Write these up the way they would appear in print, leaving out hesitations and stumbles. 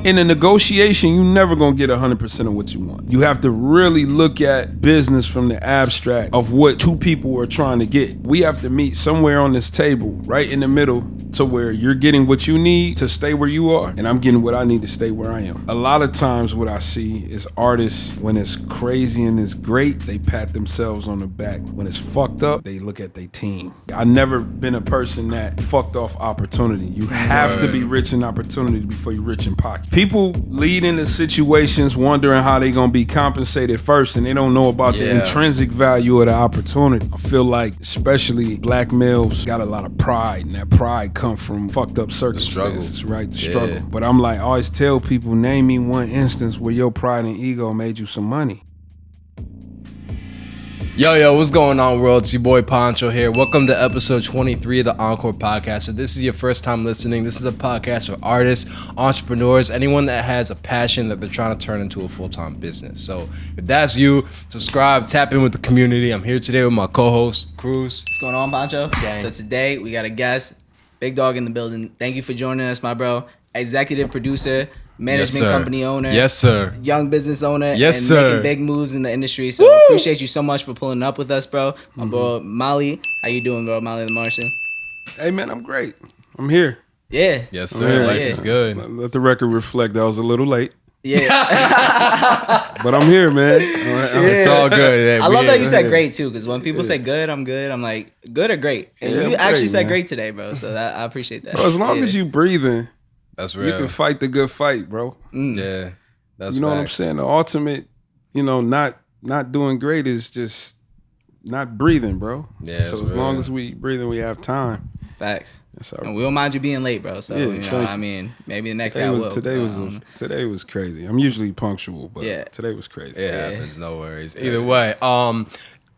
In a negotiation, you're never gonna get 100% of what you want. You have to really look at business from the abstract of what two people are trying to get. We have to meet somewhere on this table, right in the middle, to where you're getting what you need to stay where you are, and I'm getting what I need to stay where I am. A lot of times what I see is artists, when it's crazy and it's great, they pat themselves on the back. When it's fucked up, they look at their team. I've never been a person that fucked off opportunity. You have to be rich in opportunity before you're rich in pocket. People lead into situations wondering how they gonna be compensated first, and they don't know about the intrinsic value of the opportunity. I feel like especially black males got a lot of pride, and that pride come from fucked up circumstances, right? The struggle. But I'm like, I always tell people, name me one instance where your pride and ego made you some money. Yo, what's going on, world? It's your boy Poncho here. Welcome to episode 23 of the Encore Podcast. If this is your first time listening, this is a podcast for artists, entrepreneurs, anyone that has a passion that they're trying to turn into a full-time business. So if that's you, subscribe, tap in with the community. I'm here today with my co-host, Cruz. What's going on, Poncho? Gang. So today we got a guest, big dog in the building. Thank you for joining us, my bro. Executive producer, management company owner. Yes, sir. Young business owner. Yes, and sir. Making big moves in the industry. So appreciate you so much for pulling up with us, bro. My bro, Mally. How you doing, bro? Mally The Martian. Hey man, I'm great. I'm here. Yeah. Yes, sir. Life is good. Let the record reflect that I was a little late. Yeah. But I'm here, man. It's all good. I love that you said great too, because when people say good, I'm good. I'm like, good or great? And you actually said great today, bro. So I appreciate that. Bro, as long as you breathing, that's real. You can fight the good fight, bro. Yeah, that's you know facts. what I'm saying. The ultimate, not doing great is just not breathing, bro. Yeah. So as long as we breathing, we have time. Facts. And we don't mind you being late, bro. So I mean, maybe the next guy will. Today was crazy. I'm usually punctual, but today was crazy. Yeah, happens. No worries. Either way,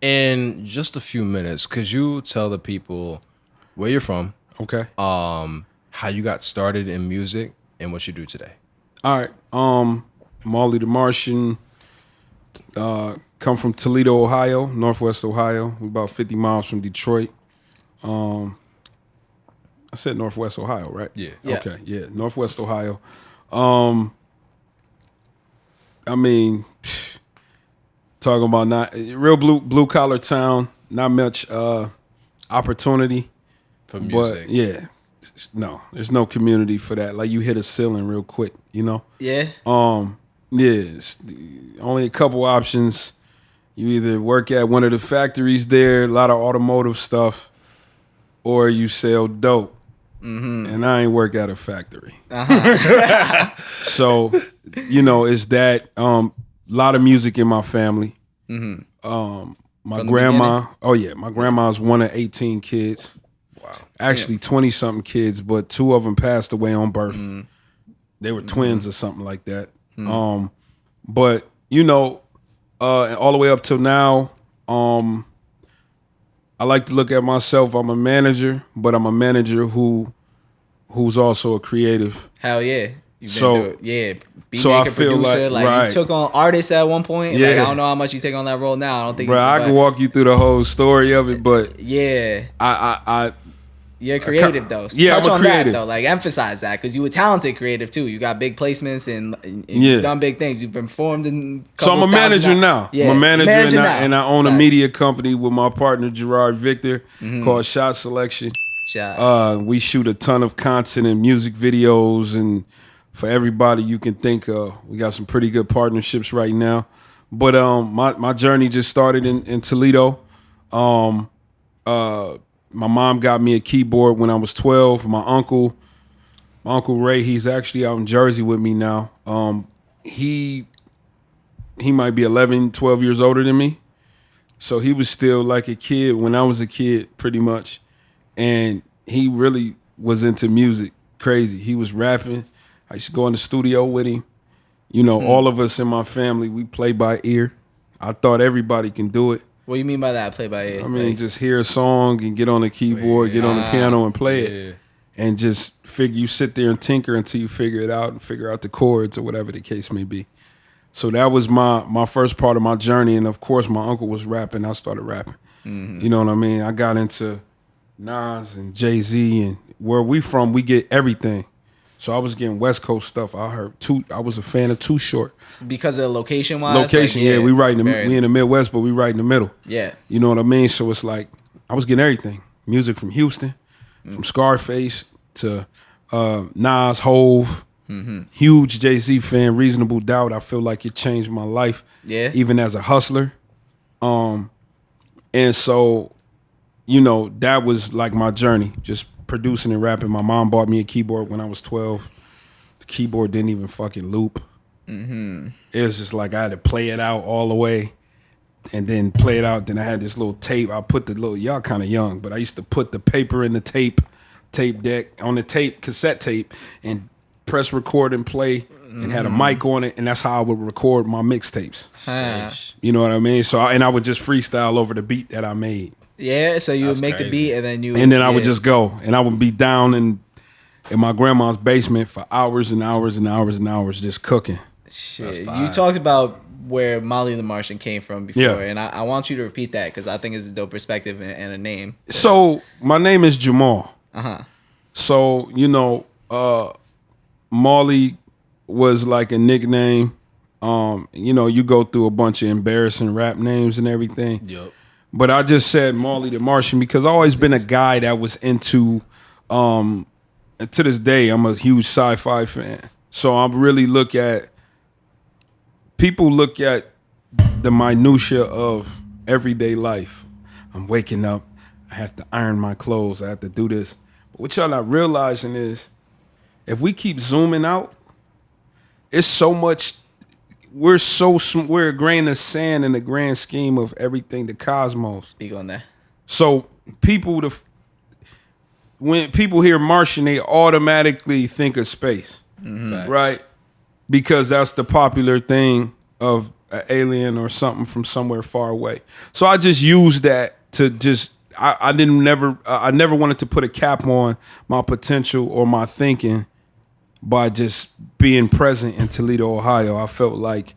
in just a few minutes, could you tell the people where you're from? Okay. How you got started in music and what you do today? All right. Mally The Martian. Come from Toledo, Ohio, Northwest Ohio. We're about 50 miles from Detroit. I said Northwest Ohio, right? Yeah. Okay, yeah, Northwest Ohio. I mean, talking about not real blue collar town, not much opportunity for music. But yeah, no, there's no community for that. Like you hit a ceiling real quick, you know? Yeah. Yes, only a couple options. You either work at one of the factories there, a lot of automotive stuff, or you sell dope. And I ain't work at a factory. So, it's that lot of music in my family. My grandma, my grandma's one of 18 kids. Wow. Actually 20-something kids, but 2 of them passed away on birth. They were twins or something like that. But, all the way up till now, I like to look at myself. I'm a manager, but I'm a manager who's also a creative. Hell yeah. You've been through it. Yeah. I feel producer, like you took on artists at one point. Yeah. Like, I don't know how much you take on that role now. I don't think. Bro, I can walk you through the whole story of it, but yeah, you're creative though. So yeah, touch I'm a on creative. that though. Like emphasize that because you were talented creative too. You got big placements and you've done big things. You've performed in. So I'm a manager now. Yeah. I'm a manager now, now. and I own a media company with my partner Gerard Victor called Shot Selection. We shoot a ton of content and music videos, and for everybody you can think of. We got some pretty good partnerships right now. But my journey just started in Toledo. My mom got me a keyboard when I was 12. My uncle Ray, he's actually out in Jersey with me now. He might be 11, 12 years older than me. So he was still like a kid when I was a kid, pretty much. And he really was into music, crazy. He was rapping. I used to go in the studio with him. All of us in my family, we play by ear. I thought everybody can do it. What do you mean by that, play by ear? I mean, just hear a song and get on the keyboard, get on the piano and play it. And just you sit there and tinker until you figure it out and figure out the chords or whatever the case may be. So that was my first part of my journey. And of course, my uncle was rapping. I started rapping. You know what I mean? I got into Nas and Jay-Z, and where we from, we get everything. So I was getting West Coast stuff. I was a fan of Too Short. Because of location wise. Location, like, we in the Midwest, but we right in the middle. Yeah. You know what I mean? So it's like I was getting everything. Music from Houston, from Scarface to Nas, Hove. Huge Jay-Z fan, Reasonable Doubt. I feel like it changed my life. Yeah. Even as a hustler. And so, that was like my journey, just producing and rapping. My mom bought me a keyboard when I was 12. The keyboard didn't even fucking loop. It was just like I had to play it out all the way and then play it out. Then I had this little tape. I put y'all kind of young, but I used to put the paper in the tape deck, on the cassette tape, and press record and play, and had a mic on it, and that's how I would record my mixtapes. You know what I mean? So I would just freestyle over the beat that I made. Yeah, so you would make the beat, and then I would just go, and I would be down in my grandma's basement for hours and hours and hours and hours just cooking. Shit, you talked about where Mally The Martian came from before, and I want you to repeat that because I think it's a dope perspective and a name. So my name is Jamal. So Mally was like a nickname. You go through a bunch of embarrassing rap names and everything. Yep. But I just said Mally the Martian because I've always been a guy that was into, and to this day, I'm a huge sci-fi fan. So I really people look at the minutia of everyday life. I'm waking up, I have to iron my clothes, I have to do this. But what y'all not realizing is, if we keep zooming out, it's so much. We're a grain of sand in the grand scheme of everything, the cosmos. Speak on that. So when people hear Martian, they automatically think of space, right? Because that's the popular thing of an alien or something from somewhere far away. So I just used that to just. I never wanted to put a cap on my potential or my thinking by just being present in Toledo, Ohio. I felt like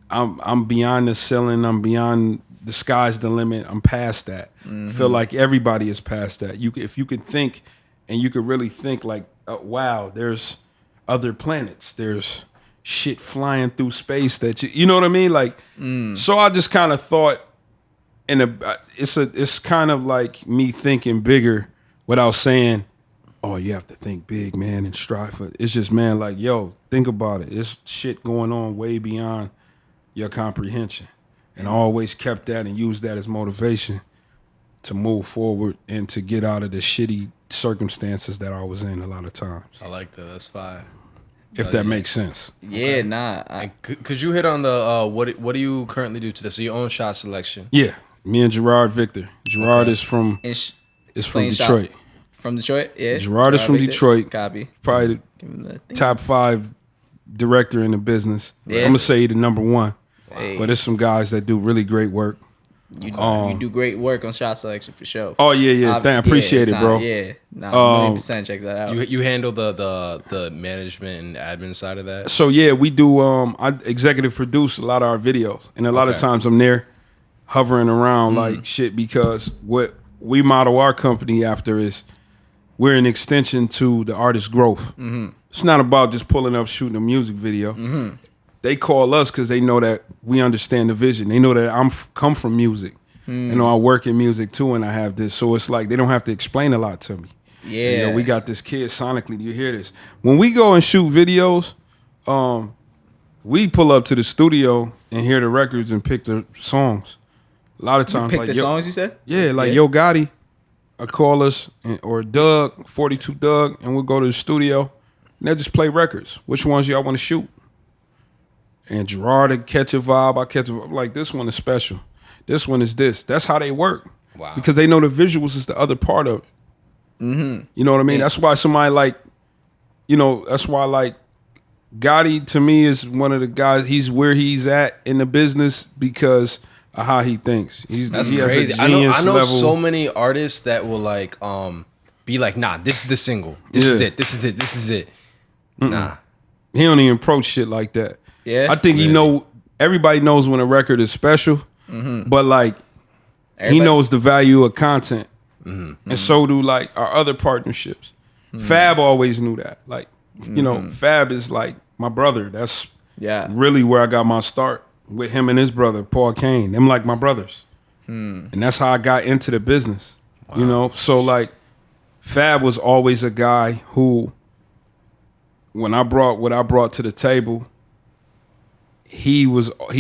I'm beyond the ceiling. I'm beyond the sky's the limit. I'm past that. I feel like everybody is past that. If you could think, and you could really think like, wow, there's other planets. There's shit flying through space that you know what I mean? Like, so I just kind of thought, it's kind of like me thinking bigger without saying, oh, you have to think big, man, and strive for it. It's just, man, like, yo, think about it. It's shit going on way beyond your comprehension. And I always kept that and used that as motivation to move forward and to get out of the shitty circumstances that I was in a lot of times. I like that. That's fine. If that makes sense. Yeah, nah. Could you hit on the what do you currently do today? So you own Shot Selection. Yeah, me and Gerard Victor. Gerard is from Detroit. From Detroit, yeah. Gerard is from Victor. Detroit. Copy. Probably the top 5 director in the business. Yeah. I'm gonna say the number 1. Hey. But there's some guys that do really great work. You do great work on Shot Selection for sure. Oh yeah. I appreciate it, bro. Yeah, 100% check that out. You handle the management and admin side of that. So yeah, we do. I executive produce a lot of our videos, and a lot of times I'm there, hovering around like shit because what we model our company after is we're an extension to the artist's growth. It's not about just pulling up, shooting a music video. They call us because they know that we understand the vision. They know that I'm come from music. You know, I work in music too, and I have this. So it's like they don't have to explain a lot to me. Yeah. And, we got this kid sonically. Do you hear this? When we go and shoot videos, we pull up to the studio and hear the records and pick the songs. A lot of times, Pick like the songs you said? Yeah, like Yo Gotti, call us, or Doug, 42 Doug, and we'll go to the studio and they'll just play records. Which ones y'all want to shoot? And Gerard would catch a vibe, I catch a vibe. I'm like, this one is special. This one is this. That's how they work. Wow. Because they know the visuals is the other part of it. You know what I mean? That's why somebody like, that's why like Gotti to me is one of the guys, he's where he's at in the business because of how he thinks. That's he crazy. Has a genius I know level. so many artists that will like be like, nah, this is the single. This is it. This is it. Nah. He don't even approach shit like that. Yeah. I think everybody knows when a record is special, but like he knows the value of content. And so do like our other partnerships. Fab always knew that. Like You know, Fab is like my brother. That's Yeah. really where I got my start with him and his brother, Paul Kane. Them like my brothers. And that's how I got into the business. Wow. You know, so like Fab was always a guy who, when I brought what I brought to the table, he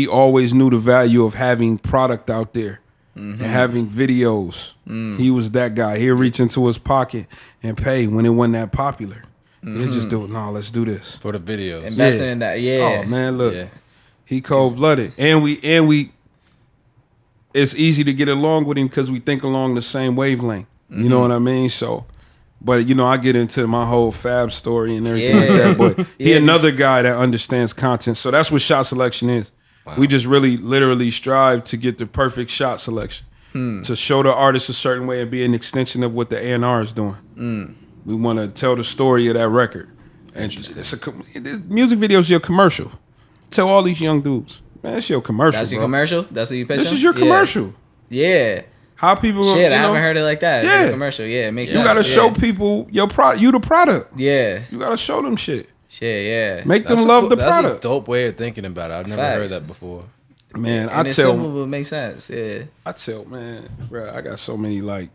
always knew the value of having product out there and having videos. He was that guy. He'd reach into his pocket and pay when it wasn't that popular. He'd just do it. No, let's do this for the videos. Investing in that. Yeah. Oh man, look, he cold blooded, and we. It's easy to get along with him because we think along the same wavelength. You know what I mean? So, but you know, I get into my whole Fab story and everything like that. But he another guy that understands content. So that's what shot selection is. Wow. We just really, literally strive to get the perfect shot selection to show the artist a certain way and be an extension of what the A&R is doing. We want to tell the story of that record. And the music video is your commercial. Tell all these young dudes, man, that's your commercial. That's your commercial? That's what you pitch This on? is your commercial. Yeah. How people Shit, I haven't heard it like that. Yeah. It's a commercial. Yeah, it makes sense. You gotta show people your product. You the product. Yeah. You gotta show them shit. Shit, yeah. Make them love the product. That's a dope way of thinking about it. I've never heard that before. Man, I tell simple, but it makes sense. Yeah. I tell, man, bro, I got so many like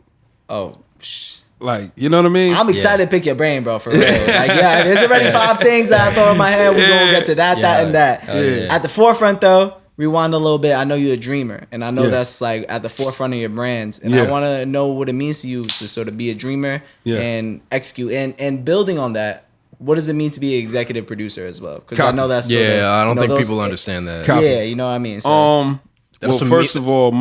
you know what I mean? I'm excited to pick your brain, bro, for real. Like, yeah, there's already 5 things that I thought in my head. We're gonna get to that, and that. At the forefront, though, rewind a little bit. I know you're a dreamer, and I know that's like at the forefront of your brand. And I want to know what it means to you to sort of be a dreamer and execute. And building on that, what does it mean to be an executive produder as well? Because I know that's sort of, I don't think people understand that. Yeah, you know what I mean. So, well, first of all,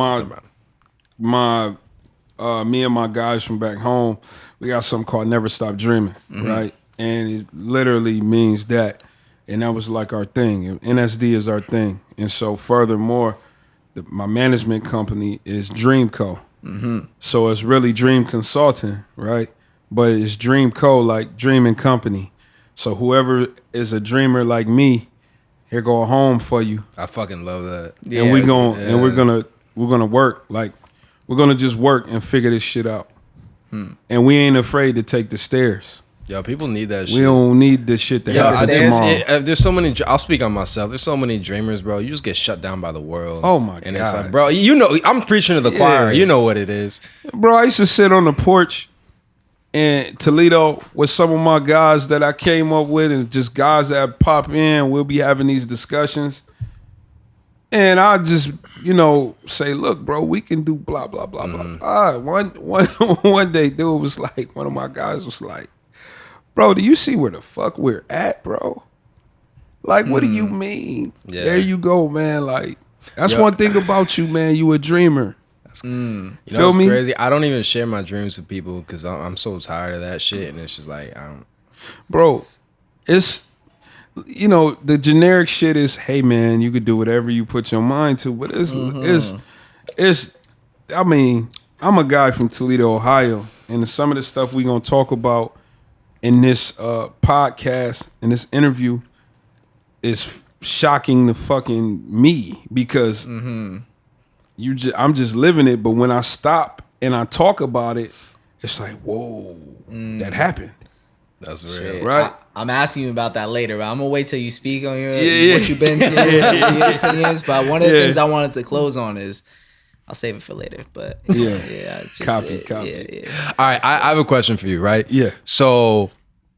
me and my guys from back home, we got something called Never Stop Dreaming, right? And it literally means that. And that was like our thing. NSD is our thing. And so furthermore, my management company is Dreamco. So it's really Dream Consulting, right? But it's Dreamco, like Dreaming Company. So whoever is a dreamer like me, here go a home for you. I fucking love that. Yeah, and we're gonna work. Like, we're gonna just work and figure this shit out. And we ain't afraid to take the stairs. Yo, people need that shit. We don't need this shit to happen tomorrow. There's so many. I'll speak on myself. There's so many dreamers, bro. You just get shut down by the world. Oh my god! And it's like, bro, you know, I'm preaching to the choir. You know what it is, bro. I used to sit on the porch in Toledo with some of my guys that I came up with, and just guys that pop in. We'll be having these discussions, and I just, you know, say, look, bro, we can do blah blah blah blah. One day, dude was like, one of my guys was like, bro, do you see where the fuck we're at, bro? Like, what do you mean? Yeah. There you go, man. Like, that's one thing about you, man. You a dreamer. You know what's crazy? I don't even share my dreams with people because I'm so tired of that shit. And it's just like, I don't. Bro, it's, you know, the generic shit is, hey, man, you could do whatever you put your mind to. But it's, I mean, I'm a guy from Toledo, Ohio. And some of the stuff we going to talk about in this podcast, in this interview, is shocking the fucking me because I'm just living it. But when I stop and I talk about it, it's like, whoa, that happened. That's real, shit. Right? I'm asking you about that later, but I'm gonna wait till you speak on your what you've been through, your opinions. But one of the things I wanted to close on is, I'll save it for later, but copy. All right, I have a question for you, right? Yeah. So,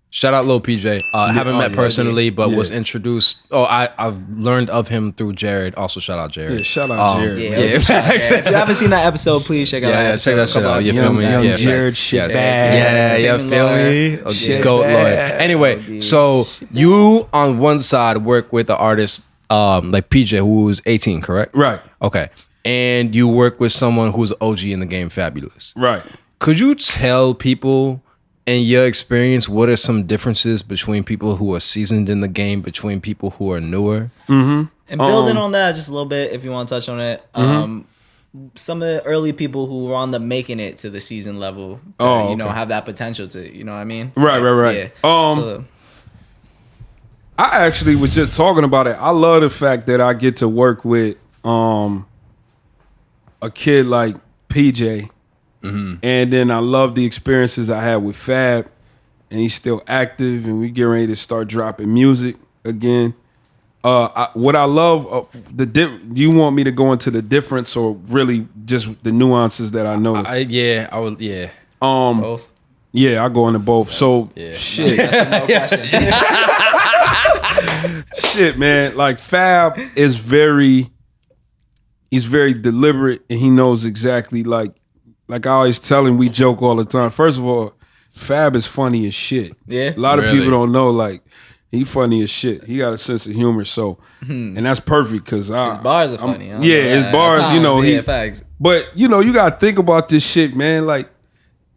shout out Lil PJ. Haven't met personally, but was introduced. I've learned of him through Jared. Also, shout out Jared. Yeah, shout out Jared. If you haven't seen that episode, please check out. Check that shit out. You feel me? Young Jared, shit. You feel me? Goat lawyer. Anyway, so you on one side work with the artist like PJ, who's 18, correct? Right. Okay. And you work with someone who's OG in the game, Fabolous. Right. Could you tell people, in your experience, what are some differences between people who are seasoned in the game, between people who are newer? And building on that just a little bit, if you want to touch on it, some of the early people who were on the making it to the season level, you know, have that potential to, you know what I mean? Right. Yeah. I actually was just talking about it. I love the fact that I get to work with a kid like PJ, and then I love the experiences I had with Fab, and he's still active, and we get ready to start dropping music again. What I love, do you want me to go into the difference or really just the nuances that I noticed? I would. Yeah. Both. Yeah, I go into both. So shit. That's a no question. Shit, man. Like Fab is he's very deliberate, and he knows exactly like I always tell him, we joke all the time. First of all, Fab is funny as shit. Yeah. A lot of people don't know, like, he funny as shit. He got a sense of humor, so and that's perfect because his bars are funny. His bars, times, facts. But you gotta think about this shit, man. Like,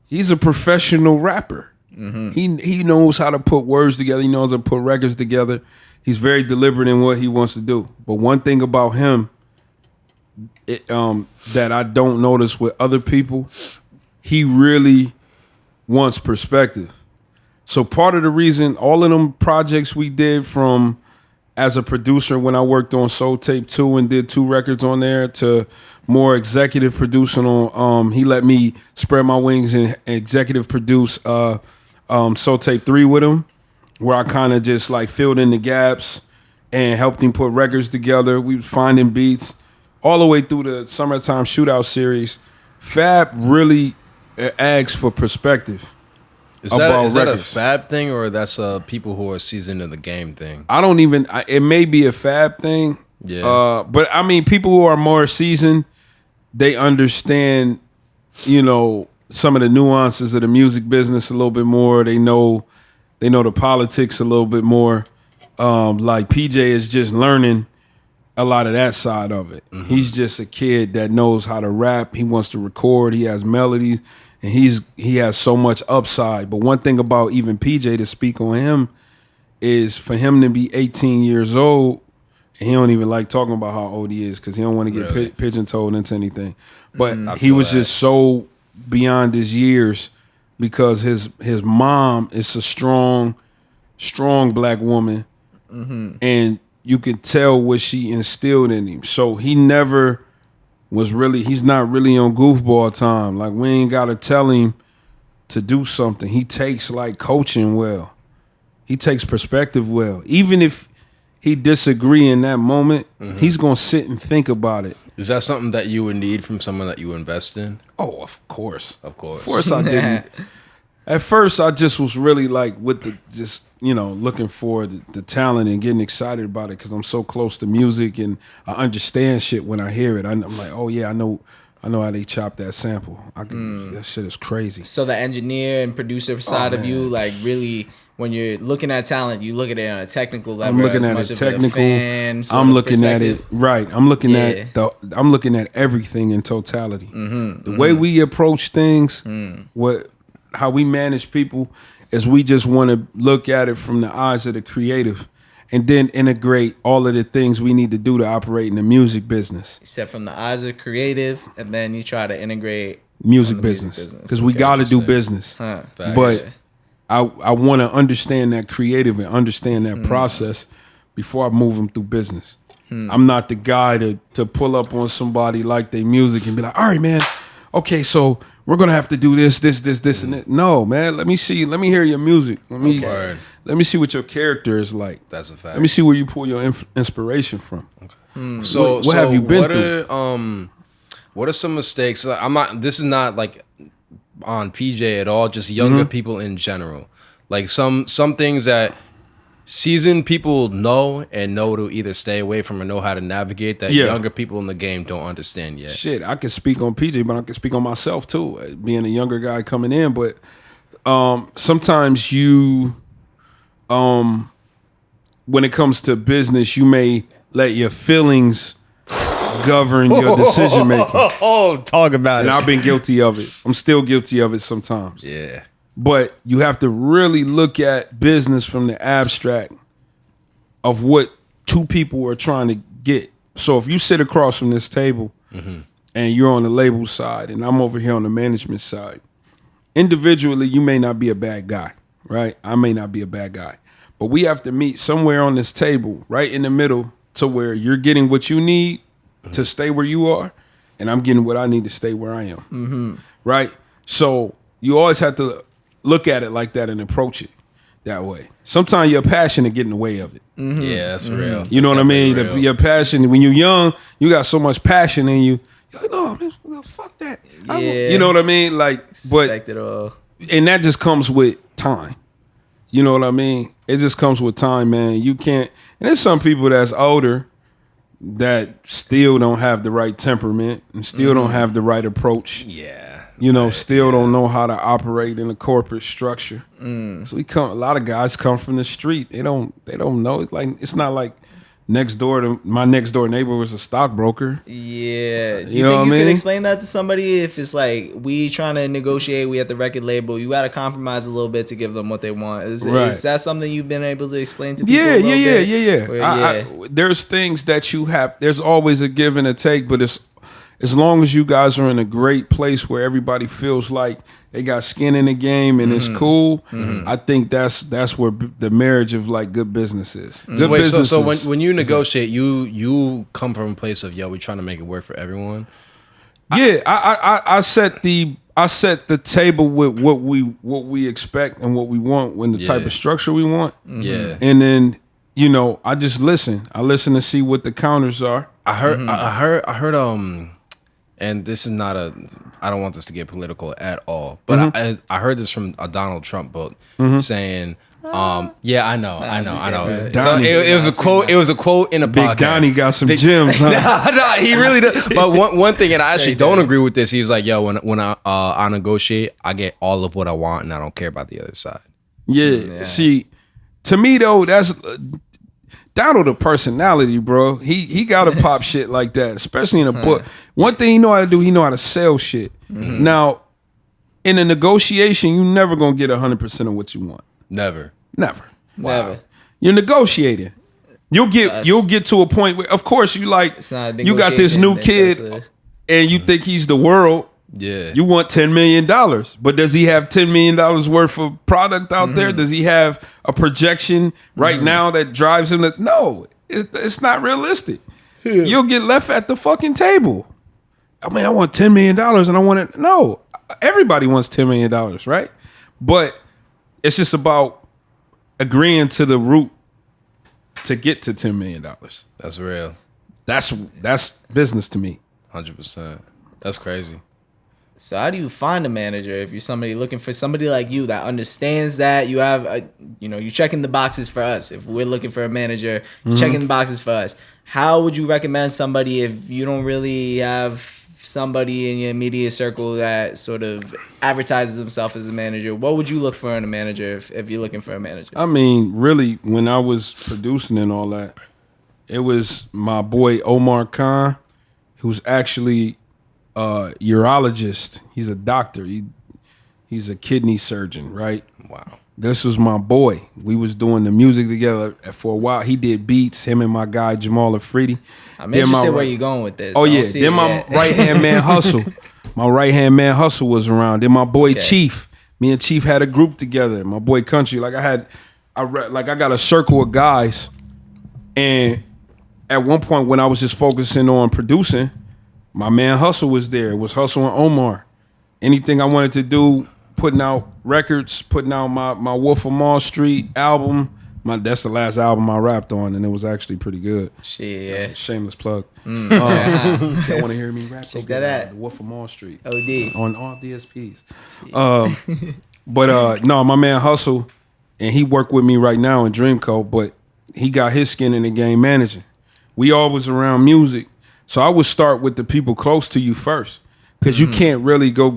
he's a professional rapper. He knows how to put words together. He knows how to put records together. He's very deliberate in what he wants to do. But one thing about him that I don't notice with other people, he really wants perspective. So part of the reason all of them projects we did, from as a producer when I worked on Soul Tape 2 and did 2 records on there, to more executive producing on, he let me spread my wings and executive produce Soul Tape 3 with him, where I kind of just like filled in the gaps and helped him put records together. We was finding beats all the way through the Summertime Shootout series. Fab really asks for perspective. Is that a Fab thing, or that's people who are seasoned in the game thing? I don't even. It may be a Fab thing. Yeah. But I mean, people who are more seasoned, they understand, some of the nuances of the music business a little bit more. They know the politics a little bit more. Like PJ is just learning a lot of that side of it. He's just a kid that knows how to rap. He wants to record. He has melodies. And he has so much upside. But one thing about even PJ, to speak on him, is for him to be 18 years old, and he don't even like talking about how old he is because he don't want to get pigeon-toed into anything. But he was just so beyond his years because his mom is a strong black woman, and you could tell what she instilled in him. So he's not really on goofball time. Like, we ain't gotta tell him to do something. He takes like coaching well. He takes perspective well. Even if he disagree in that moment, he's gonna sit and think about it. Is that something that you would need from someone that you invest in? Oh, of course. Of course. Of course I didn't. At first, I just was really like looking for the talent and getting excited about it because I'm so close to music and I understand shit when I hear it. I'm like, oh yeah, I know how they chop that sample. That shit is crazy. So the engineer and producer side of you, like, really, when you're looking at talent, you look at it on a technical level. I'm looking at it technical. I'm looking at it right. I'm looking at everything in totality. The way we approach things, how we manage people, is we just want to look at it from the eyes of the creative and then integrate all of the things we need to do to operate in the music business. You said from the eyes of creative, and then you try to integrate music business because we got to do business. But I want to understand that creative and understand that process before I move them through business. I'm not the guy to pull up on somebody like their music and be like, all right, man, okay, so we're gonna have to do this, and that. No, man. Let me hear your music. Let me see what your character is like. That's a fact. Let me see where you pull your inspiration from. Okay. So what have you been through? What are some mistakes? This is not like on PJ at all. Just younger people in general. Like some things that seasoned people know to either stay away from or know how to navigate that younger people in the game don't understand yet. Shit, I can speak on PJ, but I can speak on myself too, being a younger guy coming in. But sometimes you, when it comes to business, you may let your feelings govern your decision making. Talk about it. And I've been guilty of it. I'm still guilty of it sometimes. Yeah. But you have to really look at business from the abstract of what two people are trying to get. So if you sit across from this table and you're on the label side and I'm over here on the management side, individually you may not be a bad guy, right? I may not be a bad guy. But we have to meet somewhere on this table, right in the middle, to where you're getting what you need to stay where you are and I'm getting what I need to stay where I am, right? So you always have to look at it like that and approach it that way. Sometimes your passion to get in the way of it. Mm-hmm. Yeah, that's real. You know what I mean? Your passion, when you're young, you got so much passion in you. You're like, no, man, fuck that. Yeah. You know what I mean? Like, but it all. And that just comes with time. You know what I mean? It just comes with time, man. You can't. And there's some people that's older that still don't have the right temperament and still don't have the right approach. Yeah. You know, still don't know how to operate in a corporate structure. So a lot of guys come from the street. They don't know. It's not like my next door neighbor was a stockbroker. Yeah. Do You you know think what you I could mean? explain that to somebody if it's like we trying to negotiate, we at the record label, you gotta compromise a little bit to give them what they want. Is that something you've been able to explain to people? Yeah. Where, There's things that you have. There's always a give and a take, but it's as long as you guys are in a great place where everybody feels like they got skin in the game and it's cool, I think that's where the marriage of like good business is. Good business so when you negotiate, you come from a place of we're trying to make it work for everyone. Yeah, I set the table with what we expect and what we want, when the type of structure we want. Yeah, and then I just listen. I listen to see what the counters are. I heard. And this is not I don't want this to get political at all, but I heard this from a Donald Trump book saying, yeah, I know. So it was a quote. It was a quote in a Big podcast. Donnie got some gems, huh? No, he really does. But one thing, and I actually don't agree with this. He was like, "Yo, when I negotiate, I get all of what I want, and I don't care about the other side." Yeah. See, to me though, that's Donald a personality, bro. He got to pop shit like that, especially in a book. One thing he know how to do, he know how to sell shit. Now, in a negotiation, you never gonna get 100% of what you want. Never. Wow. You're negotiating. You'll get to a point where, of course, you got this new kid, and you think he's the world. Yeah. You want $10 million, but does he have $10 million worth of product out there? Does he have a projection right now that drives him? No, it's not realistic. You'll get left at the fucking table. I mean, I want $10 million and I want it. No, everybody wants $10 million, right? But it's just about agreeing to the route to get to $10 million. That's real. That's business to me. 100%. That's crazy. So how do you find a manager if you're somebody looking for somebody like you that understands that you have, you're checking the boxes for us. If we're looking for a manager, you're checking the boxes for us. How would you recommend somebody if you don't really have somebody in your immediate circle that sort of advertises himself as a manager? What would you look for in a manager if you're looking for a manager? I mean, really, when I was producing and all that, it was my boy Omar Khan, who's actually urologist. He's a doctor. He's a kidney surgeon, right? Wow. This was my boy. We was doing the music together for a while. He did beats, him and my guy Jamal Afridi. I'm interested where you're going with this. Oh yeah. Then my right hand man Hustle. My right hand man Hustle was around. Then my boy Chief. Me and Chief had a group together. My boy Country. I got a circle of guys. And at one point when I was just focusing on producing, my man Hustle was there. It was Hustle and Omar. Anything I wanted to do, putting out records, putting out my Wolf of Mall Street album. That's the last album I rapped on, and it was actually pretty good. Shit, yeah. Shameless plug. Don't want to hear me rap? Check that out. The Wolf of Mall Street. OD. On all DSPs. No, my man Hustle, and he worked with me right now in Dreamco, but he got his skin in the game managing. We always around music. So I would start with the people close to you first, because you can't really go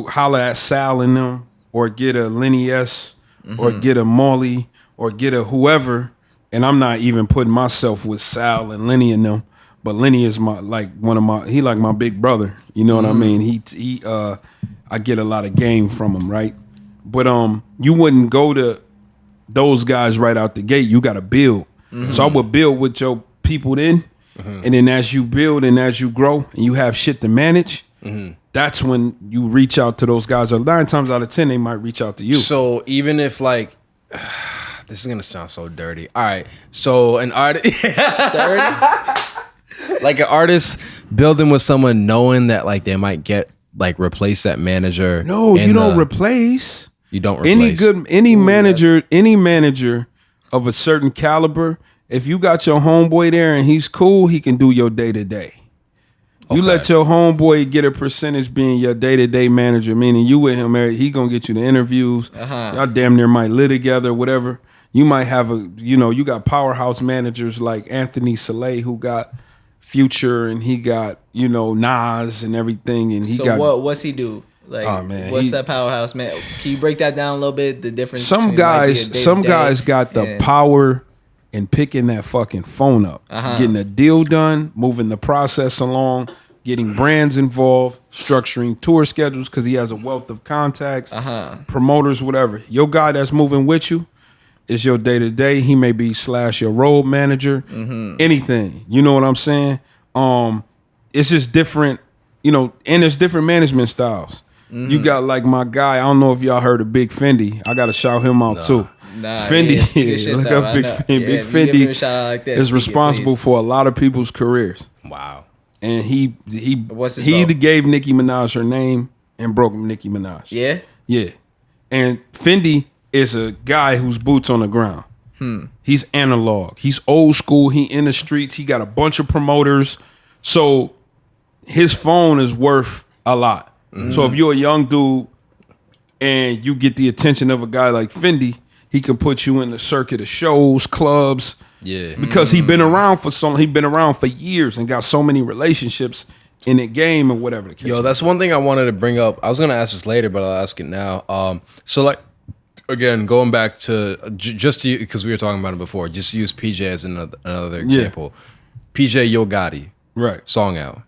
holler at Sal and them, or get a Lenny S, or get a Molly, or get a whoever. And I'm not even putting myself with Sal and Lenny and them, but Lenny is he like my big brother. You know what I mean? I get a lot of game from him, right? But you wouldn't go to those guys right out the gate. You got to build. So I would build with your people then. And then as you build and as you grow and you have shit to manage, that's when you reach out to those guys. 9 times out of 10, they might reach out to you. So even if this is gonna sound so dirty. All right, so an artist, like an artist building with someone, knowing that like they might get like replace that manager? No, you don't replace. You don't replace. Any manager of a certain caliber, if you got your homeboy there and he's cool, he can do your day-to-day. You let your homeboy get a percentage being your day-to-day manager, meaning you with him, he gonna get you the interviews. Y'all damn near might live together, whatever. You might have you got powerhouse managers like Anthony Saleh who got Future and he got, Nas and everything. And what's he do? Like, oh, man, what's that powerhouse man? Can you break that down a little bit? The difference. Some guys got the power in picking that fucking phone up, getting a deal done, moving the process along, getting brands involved, structuring tour schedules because he has a wealth of contacts, promoters, whatever. Your guy that's moving with you is your day to day. He may be / your road manager, anything. You know what I'm saying? It's just different, and there's different management styles. You got like my guy. I don't know if y'all heard of Big Fendi. I gotta shout him out too. Fendi, look up Big Fendi. Big Fendi is responsible for a lot of people's careers. Wow. And he either gave Nicki Minaj her name and broke Nicki Minaj. Yeah? Yeah. And Fendi is a guy who's boots on the ground. He's analog. He's old school. He in the streets. He got a bunch of promoters. So his phone is worth a lot. So if you're a young dude and you get the attention of a guy like Fendi, he can put you in the circuit of shows, clubs. Yeah. Because he been around for years and got so many relationships in the game and whatever the case. Yo, that's one thing I wanted to bring up. I was gonna ask this later, but I'll ask it now. So like, again, going back to just because we were talking about it before, just use PJ as another example. PJ Yo Gotti, right? Song out.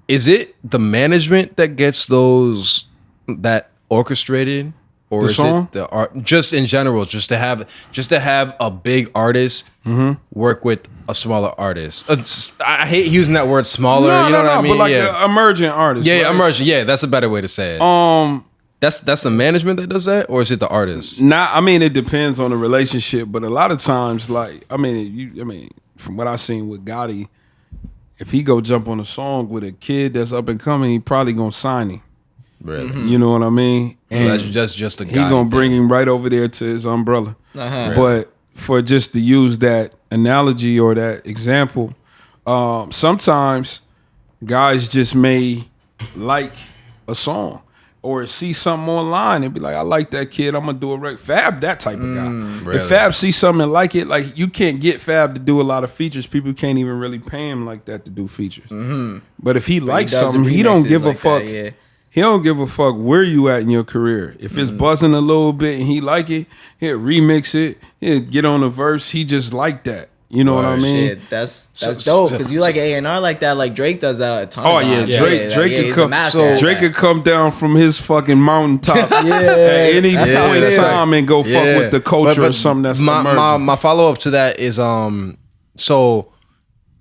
Is it the management that gets that orchestrated, or is it the art? Just in general, just to have a big artist work with a smaller artist. I hate using that word smaller. What I mean? But like an emerging artist. Yeah, right? Emerging. Yeah, that's a better way to say it. That's the management that does that, or is it the artist? It depends on the relationship, but a lot of times, from what I've seen with Gotti, if he go jump on a song with a kid that's up and coming, he probably gonna sign him. Really? You know what I mean? And that's just a guy. He gonna bring him right over there to his umbrella. Right. But for just to use that analogy or that example, sometimes guys just may like a song or see something online and be like, I like that kid, I'm gonna do it right. Fab, that type of guy. Really? If Fab sees something and like it, like you can't get Fab to do a lot of features. People can't even really pay him like that to do features. But if he likes something, he don't give a fuck. He don't give a fuck where you at in your career. If it's buzzing a little bit and he like it, he'll remix it. He'll get on a verse. He just like that. You know what I mean? Shit, that's dope because you like A&R like that. Like Drake does that a ton. Oh yeah, Drake could come down from his fucking mountaintop at any point in time and go fuck with the culture or something that's emerging. My follow up to that is so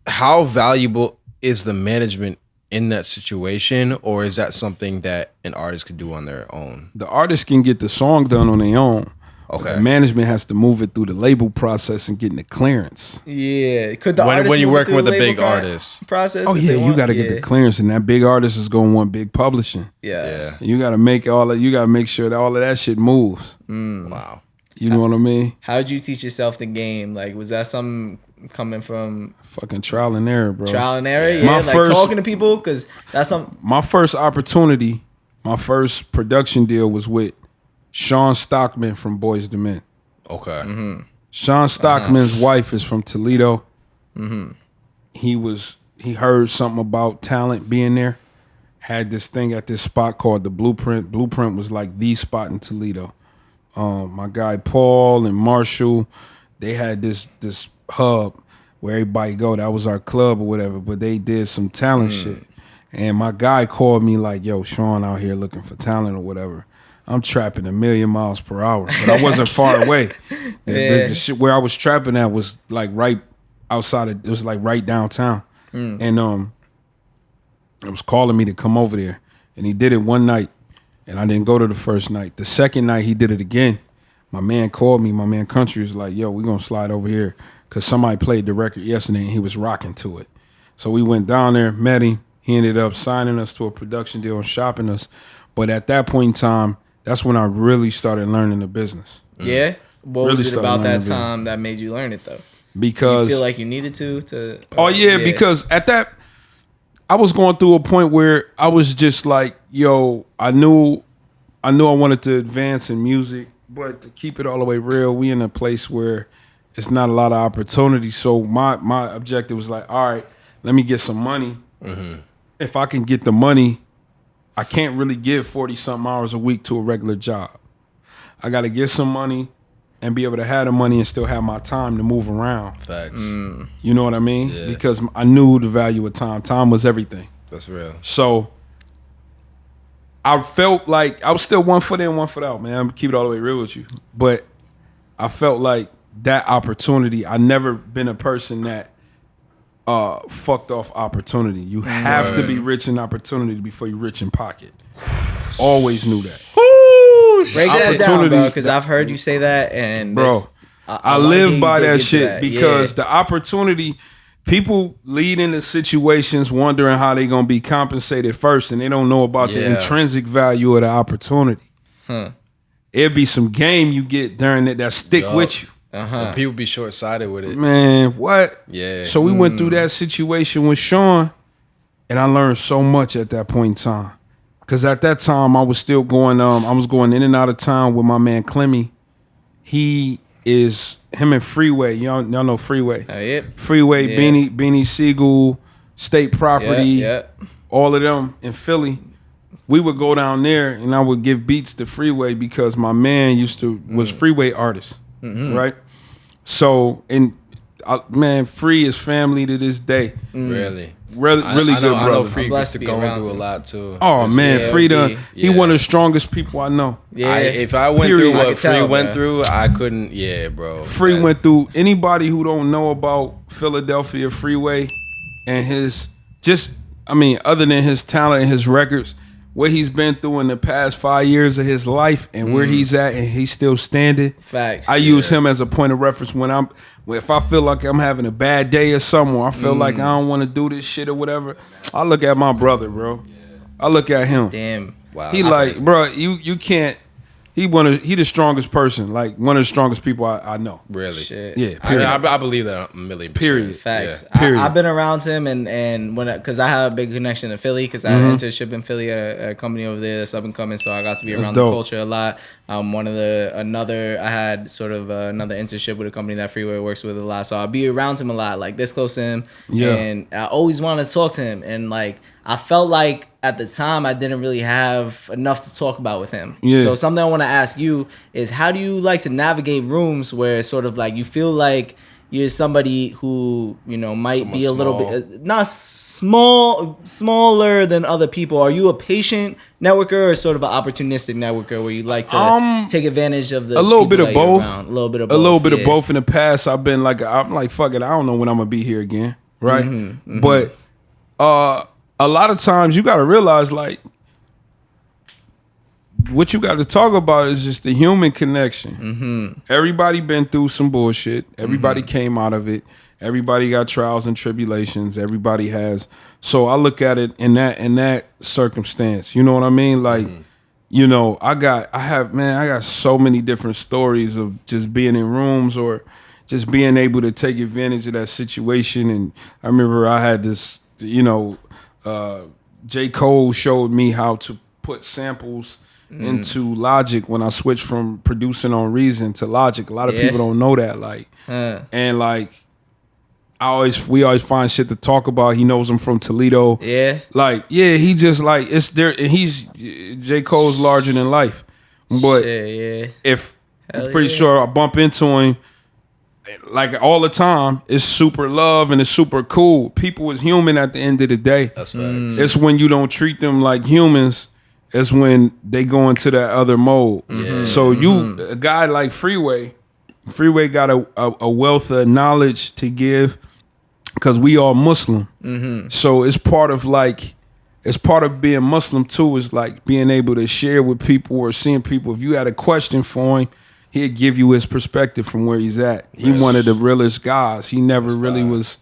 how valuable is the management in that situation, or is that something that an artist could do on their own? The artist can get the song done on their own. Okay. The management has to move it through the label process and getting the clearance. Yeah. Could the when you're working with a big artist process? Oh yeah, you got to get the clearance, and that big artist is going to want big publishing. Yeah. You got to make you got to make sure that all of that shit moves. Wow. You know what I mean? How did you teach yourself the game? Like, was that something coming from fucking trial and error, bro? Trial and error, yeah. Talking to people, because that's something. My first opportunity, my first production deal was with Sean Stockman from Boyz II Men. Okay. Sean Stockman's wife is from Toledo. He heard something about talent being there. Had this thing at this spot called the Blueprint. Blueprint was like the spot in Toledo. My guy Paul and Marshall, they had this hub where everybody go. That was our club or whatever. But they did some talent shit. And my guy called me like, yo, Sean out here looking for talent or whatever. I'm trapping 1,000,000 miles per hour, but I wasn't far away. The shit where I was trapping at was like right outside of, it was like right downtown. And it was calling me to come over there. And he did it one night, and I didn't go to the first night. The second night he did it again. My man called me, my man Country was like, yo, we're gonna slide over here because somebody played the record yesterday and he was rocking to it. So we went down there, met him, He ended up signing us to a production deal and shopping us. But at that point in time, that's when I really started learning the business. Yeah? What really was it about that time that made you learn it, though? Because... you feel like you needed to because at that... I was going through a point where I was just like, yo, I knew I wanted to advance in music, but to keep it all the way real, we in a place where it's not a lot of opportunity. So my objective was like, all right, let me get some money. Mm-hmm. If I can get the money, I can't really give 40-something hours a week to a regular job. I got to get some money and be able to have the money and still have my time to move around. Facts. You know what I mean? Yeah. Because I knew the value of time. Time was everything. That's real. So I felt like I was still 1 foot in, 1 foot out, man. I'm keep it all the way real with you. But I felt like that opportunity, I never been a person that fucked off opportunity. You have to be rich in opportunity before you're rich in pocket. Always knew that. Break that down, bro, because I've heard you say that, and bro, I live by that shit because the opportunity, people lead into situations wondering how they gonna be compensated first, and they don't know about the intrinsic value of the opportunity. It'd be some game you get during it that stick with you. And people be short-sighted with it. Man, what? Yeah. So we went through that situation with Sean, and I learned so much at that point in time. Because at that time, I was still going, I was going in and out of town with my man Clemmy. Him and Freeway. Y'all know Freeway. Yep. Freeway, yeah. Beanie Siegel, State Property, all of them in Philly. We would go down there and I would give beats to Freeway because my man was Freeway artist, right? So, man, Free is family to this day. Really? Really good brother. I know Free used to go through a lot too. Oh man, Free he one of the strongest people I know. Yeah. If I went through what Free went through, I couldn't. Yeah, bro. Free went through. Anybody who don't know about Philadelphia Freeway and other than his talent and his records, what he's been through in the past 5 years of his life and where he's at and he's still standing. Facts. I use him as a point of reference if I feel like I'm having a bad day or somewhere, I feel like I don't want to do this shit or whatever, I look at my brother, bro. I look at him. Damn. Wow. He like, bro, you can't. He the strongest person, like one of the strongest people I know. Really? Shit. Yeah. I believe that 1,000,000%. Period. Facts. Yeah. Period. I've been around him and because I have a big connection to Philly because I had an internship in Philly at a company over there that's up and coming, so I got to be around the culture a lot. I had sort of another internship with a company that Freeway works with a lot, so I'll be around him a lot, like this close to him. Yeah. And I always wanted to talk to him, and like I felt like at the time I didn't really have enough to talk about with him. Yeah. So something I want to ask you is, how do you like to navigate rooms where it's sort of like you feel like you're somebody who, might be a little bit not smaller than other people? Are you a patient networker or sort of an opportunistic networker where you like to take advantage of the a little bit of both? A little bit of both. In the past, I'm like, fuck it, I don't know when I'm gonna be here again, right? Mm-hmm. But a lot of times you got to realize, like, what you got to talk about is just the human connection. Mm-hmm. Everybody been through some bullshit. Everybody came out of it. Everybody got trials and tribulations. Everybody has. So I look at it in that circumstance. You know what I mean? Like, I got so many different stories of just being in rooms or just being able to take advantage of that situation. And I remember I had this, J. Cole showed me how to put samples into Logic when I switched from producing on Reason to Logic. A lot of people don't know that. Like, and like, we always find shit to talk about. He knows I'm from Toledo. Yeah. Like, yeah, he just like, it's there. And J. Cole's larger than life. But I'm pretty sure I bump into him, like all the time, it's super love and it's super cool. People is human at the end of the day. That's facts. It's when you don't treat them like humans, it's when they go into that other mode. Mm-hmm. So a guy like Freeway got a wealth of knowledge to give because we all Muslim. Mm-hmm. So it's part of being Muslim too, is like being able to share with people or seeing people. If you had a question for him, he'd give you his perspective from where he's at. He one of the realest guys. He never really was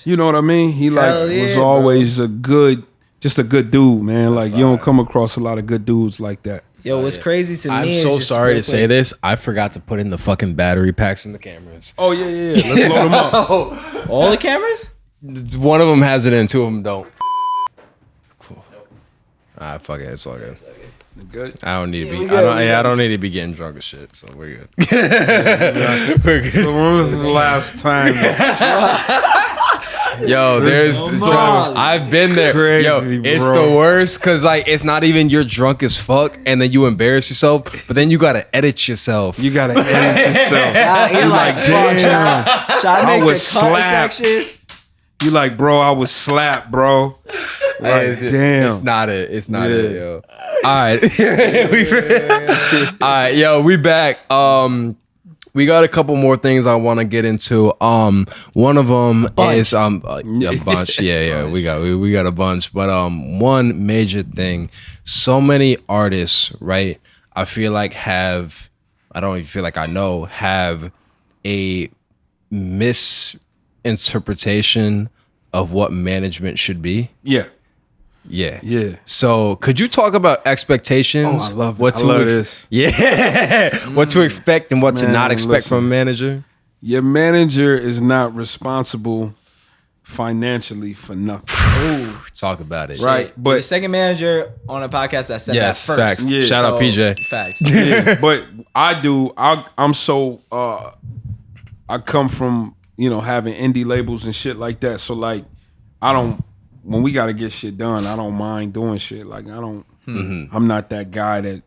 You know what I mean? He was always a good dude, man. That's you don't come across a lot of good dudes like that. Yo, what's crazy to me is I'm so sorry to say this. I forgot to put in the fucking battery packs in the cameras. Oh, yeah. Let's load them up. All the cameras? One of them has it in, two of them don't. Cool. Fuck it. It's all good. Good. I don't need to be. I don't need to be getting drunk as shit. So we're good. We're good. So when was the last time? Yo, I've been there. Crazy, yo, it's the worst because it's not even you're drunk as fuck and then you embarrass yourself, but then you gotta edit yourself. You gotta edit yourself. You're like, damn. I was slapped. You like, bro, I was slapped, bro. Like, damn. It's not it. It's not it, yo. All right. All right, yo, we back. We got a couple more things I want to get into. One of them is a bunch. Yeah. We got a bunch. But one major thing. So many artists, right? I feel like have a misinterpretation of what management should be. Yeah. So, could you talk about expectations? Oh, I love this. Yeah. What to expect and what to not expect from a manager? Your manager is not responsible financially for nothing. Ooh, talk about it. Right. But the second manager on a podcast that said that first. Facts. Yeah, shout out PJ. Facts. Yeah, but I'm so I come from, having indie labels and shit like that. So when we got to get shit done, I don't mind doing shit. I'm not that guy that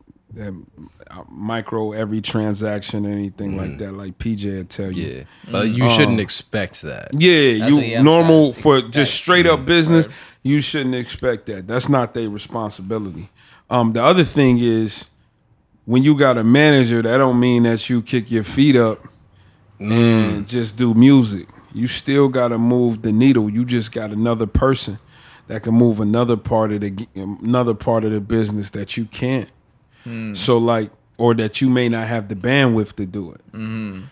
micro every transaction or anything like that. Like PJ will tell you. Yeah, but you shouldn't expect that. Yeah, you normal for just straight up business. Right. You shouldn't expect that. That's not their responsibility. The other thing is, when you got a manager, that don't mean that you kick your feet up and just do music. You still got to move the needle. You just got another person that can move another part of the business that you can't. So or that you may not have the bandwidth to do it.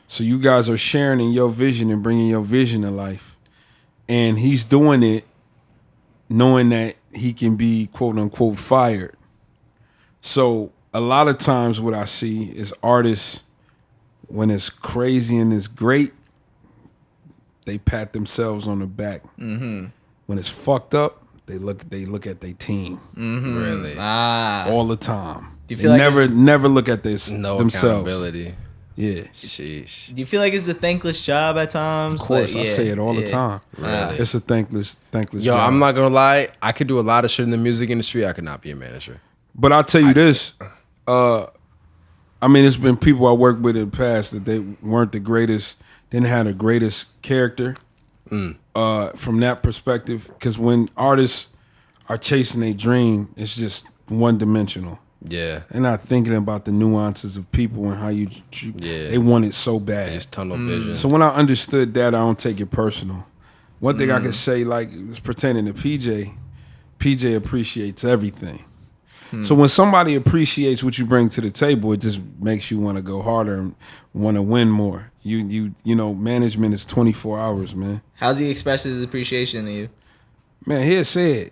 So you guys are sharing in your vision and bringing your vision to life. And he's doing it knowing that he can be quote unquote fired. So a lot of times what I see is artists, when it's crazy and it's great, they pat themselves on the back. When it's fucked up, they look at their team. Really? All the time. Do you feel never look at this themselves. Accountability. Yeah. Sheesh. Do you feel like it's a thankless job at times? Of course, I say it all the time. Really? It's a thankless Yo, job. I'm not gonna lie. I could do a lot of shit in the music industry. I could not be a manager. But I'll tell you this. It's been people I worked with in the past that they weren't the greatest, didn't have the greatest character from that perspective. Because when artists are chasing a dream, it's just one-dimensional. Yeah. They're not thinking about the nuances of people and how they want it so bad. It's tunnel vision. So when I understood that, I don't take it personal. One thing I could say, it's pertaining to PJ appreciates everything. So when somebody appreciates what you bring to the table, it just makes you want to go harder and want to win more. You know, management is 24 hours, man. How's he express his appreciation to you? Man, he'll say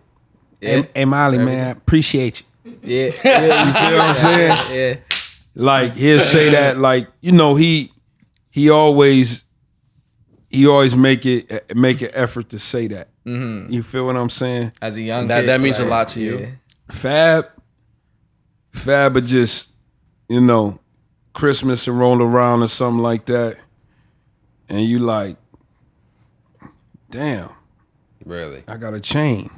it. Hey, Mally, man, I appreciate you. Yeah. You feel what I'm saying? Yeah. He'll say that, he always make an effort to say that. You feel what I'm saying? As a young kid, that means right? a lot to you. Fab would just, Christmas and roll around or something like that, and you like, damn. Really? I got a chain.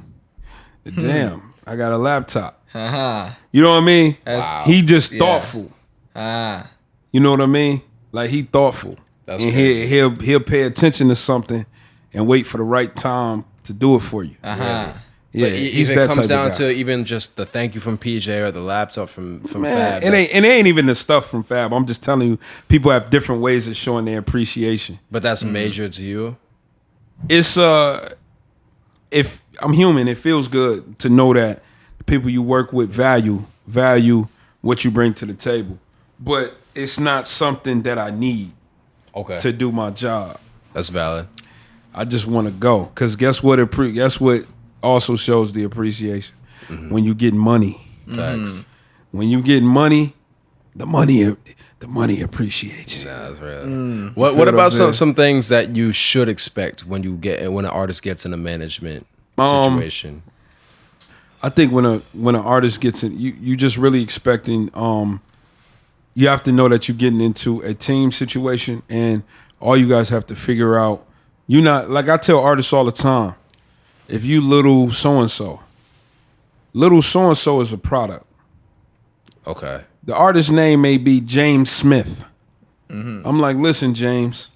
Damn, I got a laptop. Uh-huh. You know what I mean? Wow. He just thoughtful. You know what I mean? He thoughtful. That's and crazy. he'll pay attention to something and wait for the right time to do it for you. Uh-huh. Yeah, but he's even that comes type down of guy. to even just the thank you from PJ or the laptop from Man, Fab. it ain't even the stuff from Fab. I'm just telling you, people have different ways of showing their appreciation. But that's major to you. It's if I'm human, it feels good to know that the people you work with value what you bring to the table. But it's not something that I need Okay. to do my job. That's valid. I just want to go. Because guess what also shows the appreciation? When you get money. Facts. When you get money, the money appreciates you. Nah, that's real. What about some things that you should expect when an artist gets in a management situation? I think when an artist gets in, you just really expecting. You have to know that you're getting into a team situation, and all you guys have to figure out. You're not, like I tell artists all the time, if you little so and so is a product. Okay. The artist's name may be James Smith. I'm like, listen, James,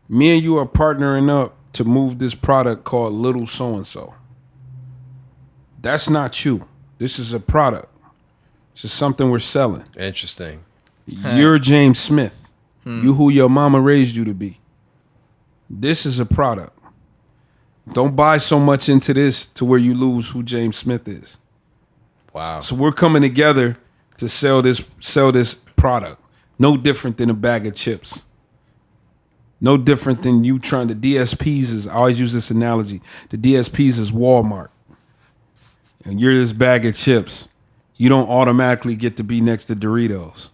me and you are partnering up to move this product called Little So and So. That's not you. This is a product. This is something we're selling. Interesting. You're James Smith. You who your mama raised you to be. This is a product. Don't buy so much into this to where you lose who James Smith is. Wow. So we're coming together to sell this product. No different than a bag of chips. No different than you trying to DSPs is, I always use this analogy. The DSPs is Walmart. And you're this bag of chips. You don't automatically get to be next to Doritos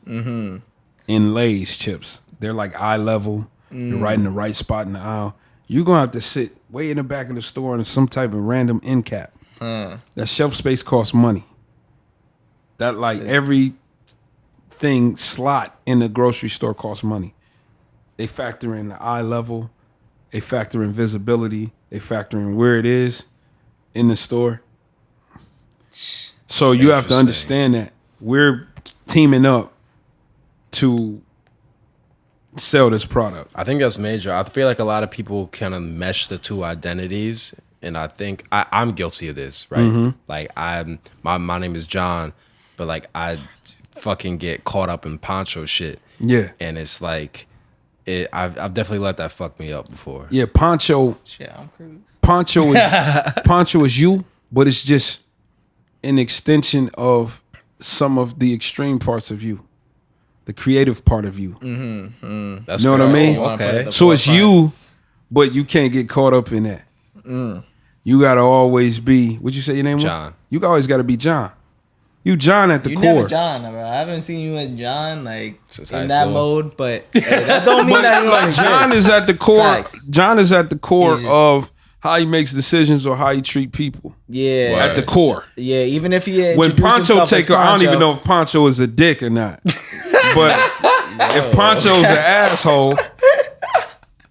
and Lay's chips. They're like eye level. You're right in the right spot in the aisle. You're going to have to sit way in the back of the store in some type of random end cap. That shelf space costs money. That like every thing slot in the grocery store costs money. They factor in the eye level. They factor in visibility. They factor in where it is in the store. So you have to understand that we're teaming up to sell this product. I think that's major. I feel like a lot of people kind of mesh the two identities, and I think I'm guilty of this, right? Like my name is John, but like I fucking get caught up in Poncho shit. Yeah, and it's like I've definitely let that fuck me up before. Yeah, Poncho. Shit, I'm Cruz. Poncho is you, but it's just an extension of some of the extreme parts of you, the creative part of you. That's you know what I mean? Okay. So it's you, but you can't get caught up in that. You gotta always be. What'd you say your name was? John. You always gotta be John. You John at the You core. never John, bro. I haven't seen you as John like Since in high that school. mode, but that don't mean that you don't exist. John is at the core. Facts. John is at the core He's just- of how he makes decisions or how he treat people. Yeah, At the core. yeah. Even if he When introduced Poncho himself as take her, I don't Poncho, even know if Poncho is a dick or not. But if Poncho's an asshole,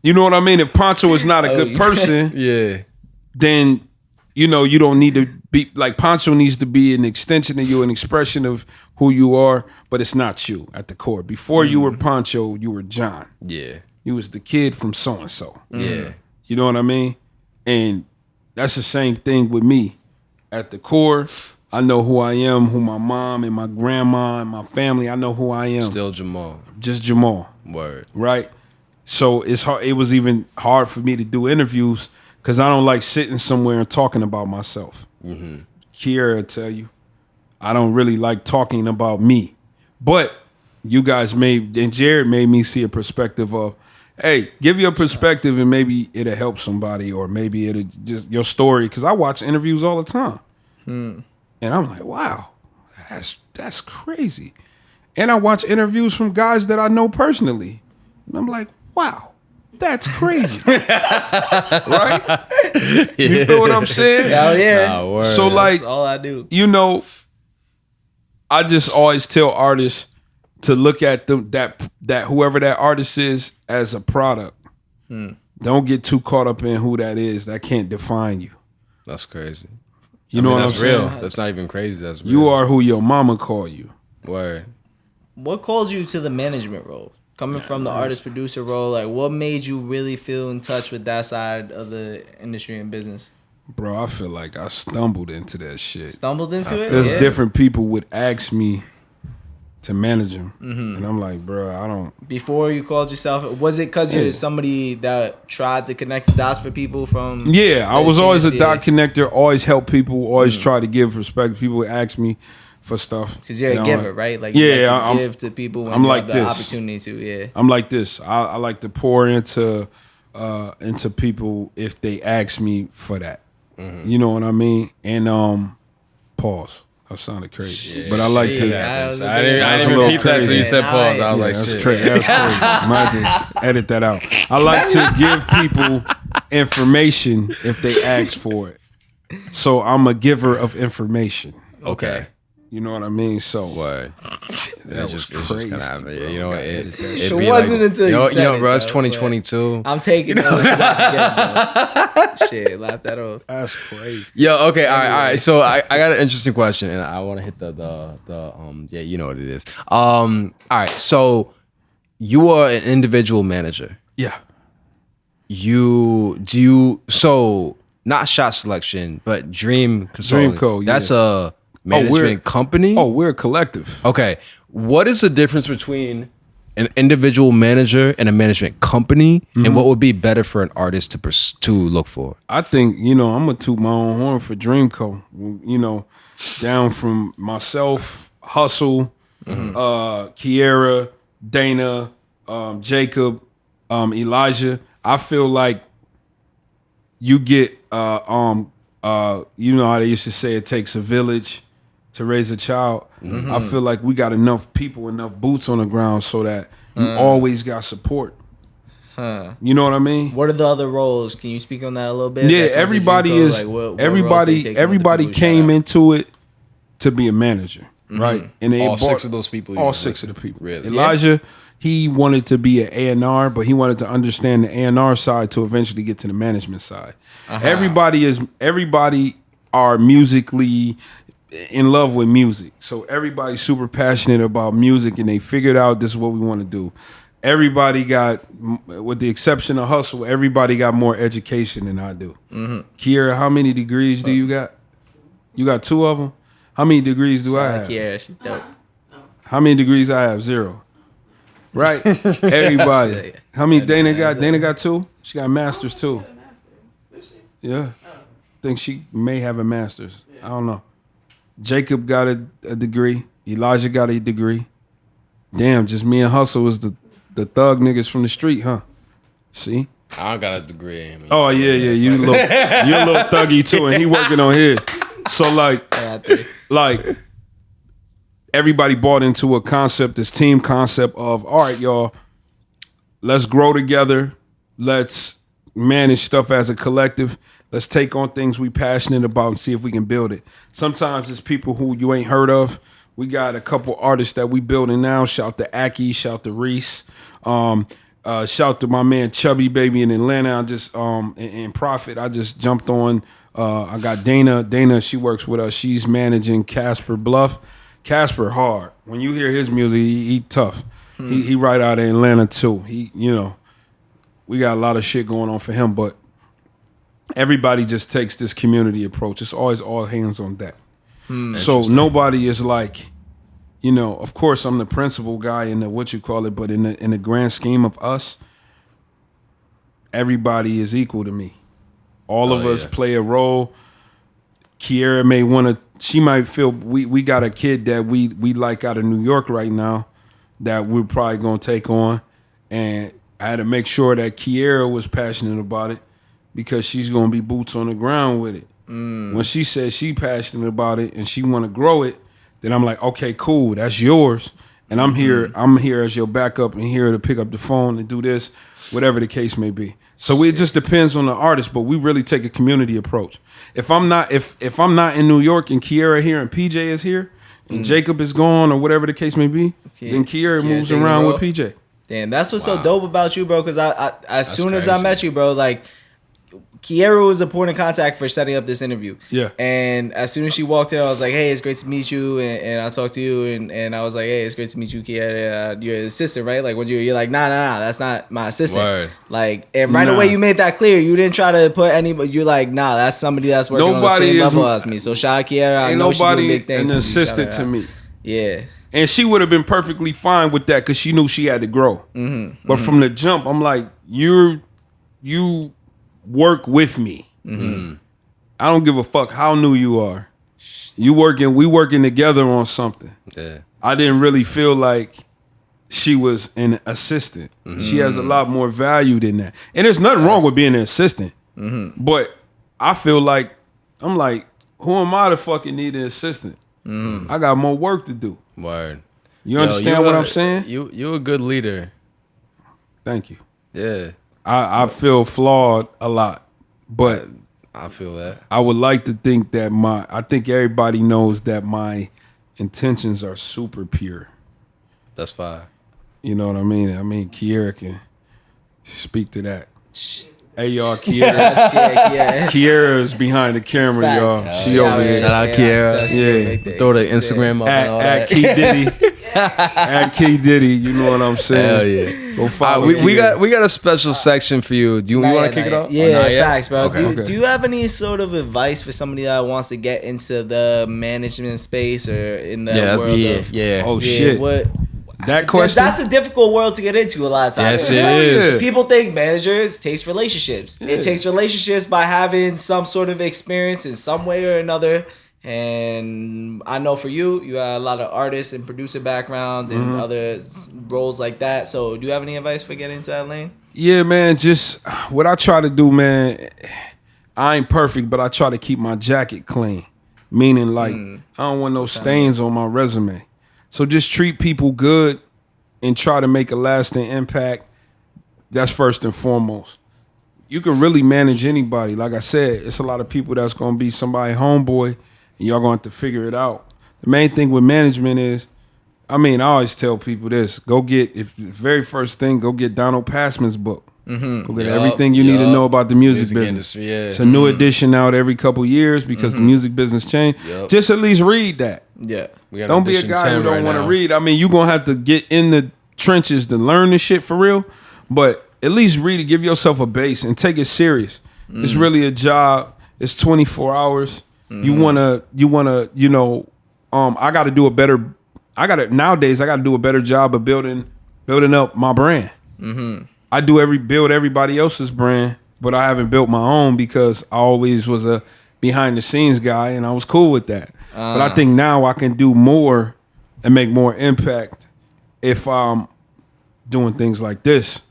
you know what I mean? If Poncho is not a good person, Yeah. then you know you don't need to be like Poncho needs to be an extension of you, an expression of who you are, but it's not you at the core. Before you were Poncho, you were John. Yeah. You was the kid from so and so. Yeah. You know what I mean? And that's the same thing with me. At the core, I know who I am, who my mom and my grandma and my family, I know who I am. Still Jamal. Just Jamal. Word. Right? So it's hard. It was even hard for me to do interviews because I don't like sitting somewhere and talking about myself. Kiera will tell you, I don't really like talking about me. But you guys and Jared made me see a perspective of, hey, give your perspective and maybe it'll help somebody or maybe it'll just your story. Because I watch interviews all the time. And I'm like, wow, that's crazy. And I watch interviews from guys that I know personally. And I'm like, wow, that's crazy. Right? You feel what I'm saying? Hell yeah. Nah, word. So like, That's all I do. you know, I just always tell artists to look at them that whoever that artist is as a product. Don't get too caught up in who that is. That can't define you. That's crazy. You know what I'm that's real. saying? That's not even crazy. That's real. You are who your mama call you. Word. What calls you to the management role? Coming from the artist producer role, like what made you really feel in touch with that side of the industry and business? Bro, I feel like I stumbled into that shit. Stumbled into it? There's Yeah. different people would ask me to manage them. And I'm like, bro, I don't. Before you called yourself, was it because you're somebody that tried to connect the dots for people from? Yeah, I was always a Yeah. dot connector, always help people, always try to give perspective. People would ask me for stuff. Because you're You a know, giver, right? Like, yeah, you like to I'm- give to people when I'm you like have the this. opportunity to, yeah. I'm like this. I like to pour into into people if they ask me for that. You know what I mean? And pause. That sounded crazy, but I like to. I didn't repeat that until you said pause. I was like, that's shit. crazy. That's crazy. Might have to edit that out. I like to give people information if they ask for it. So I'm a giver of information. Okay. You know what I mean? So What? that was crazy. Gonna happen. Yeah, you know, it wasn't until you said it, bro. It's though, 2022. I'm taking those shit. Laugh that off. That's crazy. Yo, okay, all right. So I got an interesting question, and I want to hit the yeah, you know what it is. All right. So you are an individual manager. Yeah. So not Shot Selection, but Dream Consulting. Dreamco, yeah. That's a management company. Oh, we're a collective. Okay. What is the difference between an individual manager and a management company, and what would be better for an artist to look for? I think, I'm gonna toot my own horn for Dreamco. Down from myself, Hustle, Kiera, Dana, Jacob, Elijah. I feel like you get you know how they used to say it takes a village to raise a child. I feel like we got enough people, enough boots on the ground so that you always got support. You know what I mean? What are the other roles? Can you speak on that a little bit? Yeah, everybody is everybody came into it to be a manager, right? And they All six of those people. All six of the people. Really? Elijah, he wanted to be an A&R, but he wanted to understand the A&R side to eventually get to the management side. Everybody are musically in love with music. So everybody's super passionate about music, and they figured out this is what we want to do. Everybody got, with the exception of Hustle, everybody got more education than I do. Kiera, how many degrees do you got? You got 2 of them? How many degrees do I have? Kiera, she's dope. How many degrees I have? 0. Right? Everybody. How many Dana got? Dana got 2? She got a master's too. Yeah. I think she may have a master's. I don't know. Jacob got a degree. Elijah got a degree. Damn, just me and Hustle was the thug niggas from the street, huh? See? I don't got a degree. Oh yeah. You're a little thuggy too, and he working on his. So like everybody bought into a concept, this team concept of, all right, y'all, let's grow together. Let's manage stuff as a collective. Let's take on things we passionate about and see if we can build it. Sometimes it's people who you ain't heard of. We got a couple artists that we building now. Shout to Aki, shout to Reese. Shout to my man Chubby Baby in Atlanta. I just in Profit. I just jumped on. I got Dana. Dana, she works with us. She's managing Casper Bluff. Casper hard. When you hear his music, he tough. He right out of Atlanta too. We got a lot of shit going on for him, but everybody just takes this community approach. It's always all hands on deck. So nobody is like, of course I'm the principal guy in the but in the grand scheme of us, everybody is equal to me. All of us play a role. Kiera she might feel we got a kid that we like out of New York right now that we're probably gonna take on, and I had to make sure that Kiera was passionate about it because she's gonna be boots on the ground with it. When she says she passionate about it and she want to grow it, then I'm like, okay, cool, that's yours, and I'm here. I'm here as your backup and here to pick up the phone and do this, whatever the case may be. So it just depends on the artist, but we really take a community approach. If I'm not in New York and Kiera here and PJ is here and Jacob is gone or whatever the case may be, then Kiera moves around with PJ. Damn, that's what's so dope about you, bro. Because as soon as I met you, bro, like Kiera was the point of contact for setting up this interview. Yeah. And as soon as she walked in, I was like, hey, it's great to meet you. And I talked to you, and I was like, hey, it's great to meet you, Kiera. You're an assistant, right? Like, you're like, nah, that's not my assistant. Word. Like, and right away you made that clear. You didn't try to put anybody. You're like, nah, that's somebody that's working on the same level as me. So shout out Kiera. Ain't nobody an assistant to me. Yeah. And she would have been perfectly fine with that because she knew she had to grow. But from the jump, I'm like, you work with me. I don't give a fuck how new you are. We working together on something. Yeah. I didn't really feel like she was an assistant. She has a lot more value than that. And there's nothing wrong with being an assistant. But I feel like, I'm like, who am I to fucking need an assistant? I got more work to do. Word. You understand what I'm saying? You're a good leader. Thank you. Yeah. I feel flawed a lot. But I feel that. I would like to think that I think everybody knows that my intentions are super pure. That's fine. You know what I mean? I mean, Kiera can speak to that. Hey, y'all, Kiera. Kiera is behind the camera, y'all. She over here. Shout out Kiera. Yeah. Throw the Instagram up and all that. At Key Diddy. At Key Diddy, you know what I'm saying? Hell yeah. Go follow we got a special section for you. Do you want to kick it off? Yeah, facts, bro. Okay. Do you have any sort of advice for somebody that wants to get into the management space or in the world of... Yeah. Oh, shit. What... That question? That's a difficult world to get into a lot of times. Yes, it is. People think managers takes relationships. It takes relationships by having some sort of experience in some way or another. And I know for you got a lot of artists and producer background and other roles like that. So do you have any advice for getting into that lane? Yeah, man. Just what I try to do, man. I ain't perfect, but I try to keep my jacket clean. Meaning, like, I don't want no stains on my resume. So just treat people good and try to make a lasting impact. That's first and foremost. You can really manage anybody. Like I said, it's a lot of people that's going to be somebody homeboy, and y'all going to have to figure it out. The main thing with management is, I mean, I always tell people this. Go get, the very first thing, go get Donald Passman's book. Go get everything you need to know about the music business. Industry, yeah. It's a new edition out every couple years because the music business changed. Just at least read that. Yeah. Don't be a guy who don't want to read. I mean, you're going to have to get in the trenches to learn this shit for real. But at least read it. Give yourself a base and take it serious. It's really a job. It's 24 hours. You want to, you know, I got to do a better, nowadays, I got to do a better job of building up my brand. I build everybody else's brand, but I haven't built my own because I always was a behind the scenes guy and I was cool with that. But I think now I can do more and make more impact if I'm doing things like this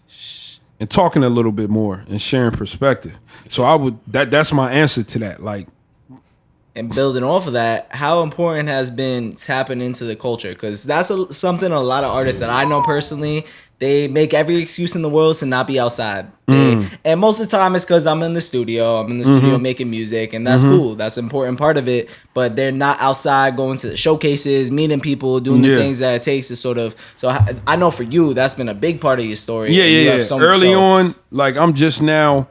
and talking a little bit more and sharing perspective. So that's my answer to that. Like, and building off of that, how important has been tapping into the culture? Because that's something a lot of artists that I know personally, they make every excuse in the world to not be outside. And most of the time it's because I'm in the studio. Making music, and that's cool. That's an important part of it. But they're not outside going to the showcases, meeting people, doing the things that it takes to sort of... So I know for you, that's been a big part of your story. Yeah. Early on, like I'm just now...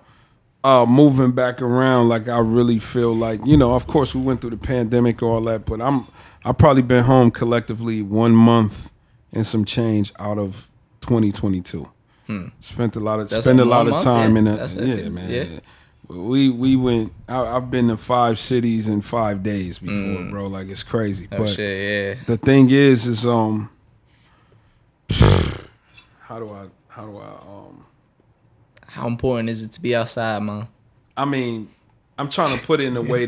moving back around, like I really feel like, you know, of course we went through the pandemic, all that, but I've probably been home collectively 1 month and some change out of 2022. Spent a lot of time in man. We went. I've been to 5 cities in 5 days before, bro. Like it's crazy. But the thing is how do I how important is it to be outside, man? I mean, I'm trying to put it in a way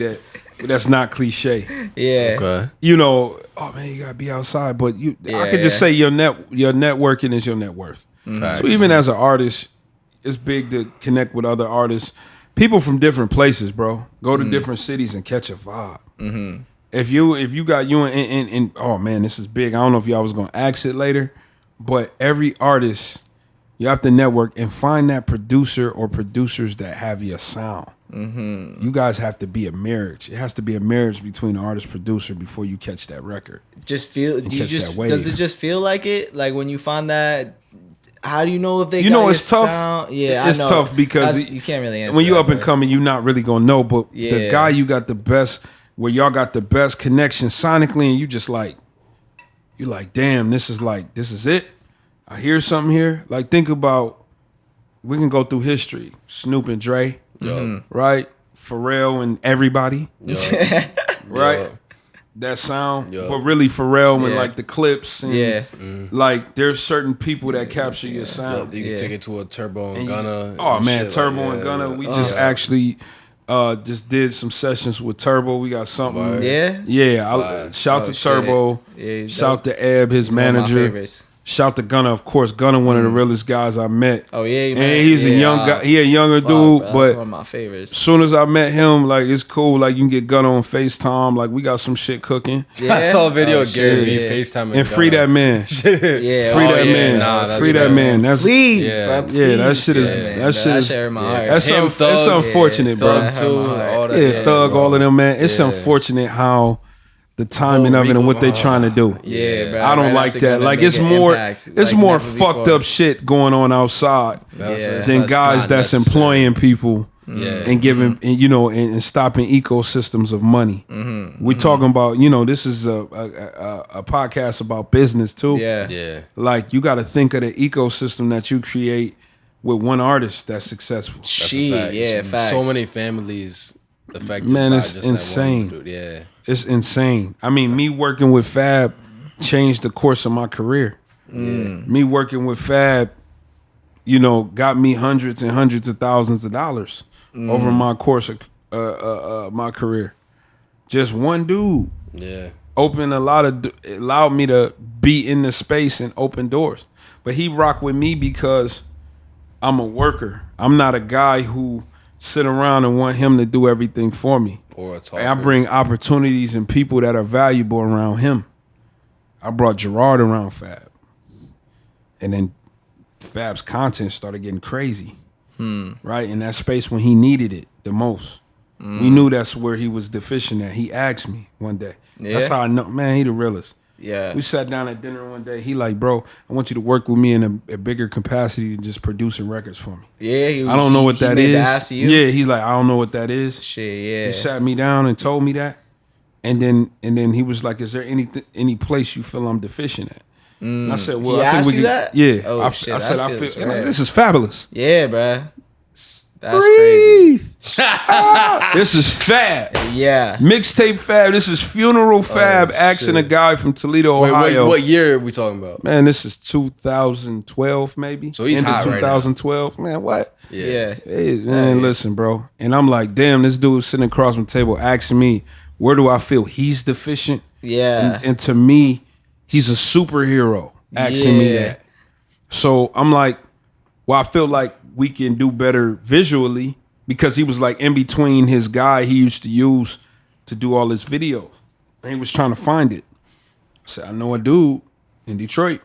that's not cliche. Yeah. Okay. You know, oh man, you gotta be outside. But I could just say your networking is your net worth. So even as an artist, it's big to connect with other artists. People from different places, bro. Go to different cities and catch a vibe. If you got you and oh man, this is big. I don't know if y'all was gonna ask it later, but every artist. You have to network and find that producer or producers that have your sound. You guys have to be a marriage. It has to be a marriage between the artist producer before you catch that record. Does it just feel like it? Like when you find that, how do you know if they got it's your tough. sound? Yeah, it's tough because you can't really answer when you that, up and coming, you're not really gonna know. But the guy you got the best, where y'all got the best connection sonically, and you're like, damn, this is it. I hear something here. Like, think about, we can go through history. Snoop and Dre, right? Pharrell and everybody, right? That sound, but really Pharrell and like the clips, and like there's certain people that capture your sound. You can take it to a Turbo and Gunna. Oh man, Turbo and Gunna. We just actually just did some sessions with Turbo. We got something. Yeah. Shout to Turbo. Shout to Ebb, his manager. Shout to Gunna, of course. Gunna, one of the realest guys I met. Oh yeah, and he's a young guy. He a younger dude, bro, but that's one of my favorites. As soon as I met him, like it's cool. Like you can get Gunna on FaceTime. Like we got some shit cooking. Yeah. I saw a video of Gary Vee FaceTime and free that man. Free that man. Nah, free that man. That's please, bro. Please. Yeah, that shit is. That shit is. That's unfortunate, bro. Thug, all of them, man. It's unfortunate how. The timing of it and what they trying to do. Yeah, bro. I don't like that. Like it's more fucked up shit going on outside than guys that's employing people and giving and stopping ecosystems of money. We talking about, this is a podcast about business too. Yeah. Like you got to think of the ecosystem that you create with one artist that's successful. Facts. So many families affected. Man, by it's just insane. That one dude. Yeah. It's insane. I mean, me working with Fab changed the course of my career. Me working with Fab, got me hundreds and hundreds of thousands of dollars over my course of my career. Just one dude. Yeah. Allowed me to be in the space and open doors. But he rocked with me because I'm a worker. I'm not a guy who sit around and want him to do everything for me. Or a talker. I bring opportunities and people that are valuable around him. I brought Gerard around Fab. And then Fab's content started getting crazy. Right? In that space when he needed it the most. We knew that's where he was deficient at. He asked me one day. That's how I know. Man, he the realest. Yeah. We sat down at dinner one day. He like, bro, I want you to work with me in a bigger capacity than just producing records for me. Yeah. I don't know what that is. Yeah, he's like, I don't know what that is. Shit, yeah. He sat me down and told me that. And then he was like, is there any place you feel I'm deficient at? And I said, well, I think we can. That? Yeah. Oh, I shit, said, I feel like, this is fabulous. Yeah, bro. That's Breathe. Crazy. This is Fab. Yeah. Mixtape Fab. This is Funeral Fab asking a guy from Toledo, Ohio. What year are we talking about? Man, this is 2012 maybe. So he's hot 2012. Right now. Man, what? Yeah. Hey, man, listen, bro. And I'm like, damn, this dude sitting across from the table asking me, where do I feel he's deficient? Yeah. And to me, he's a superhero asking me that. So I'm like, well, I feel like we can do better visually because he was like in between his guy he used to use to do all his videos. And he was trying to find it. I said, I know a dude in Detroit.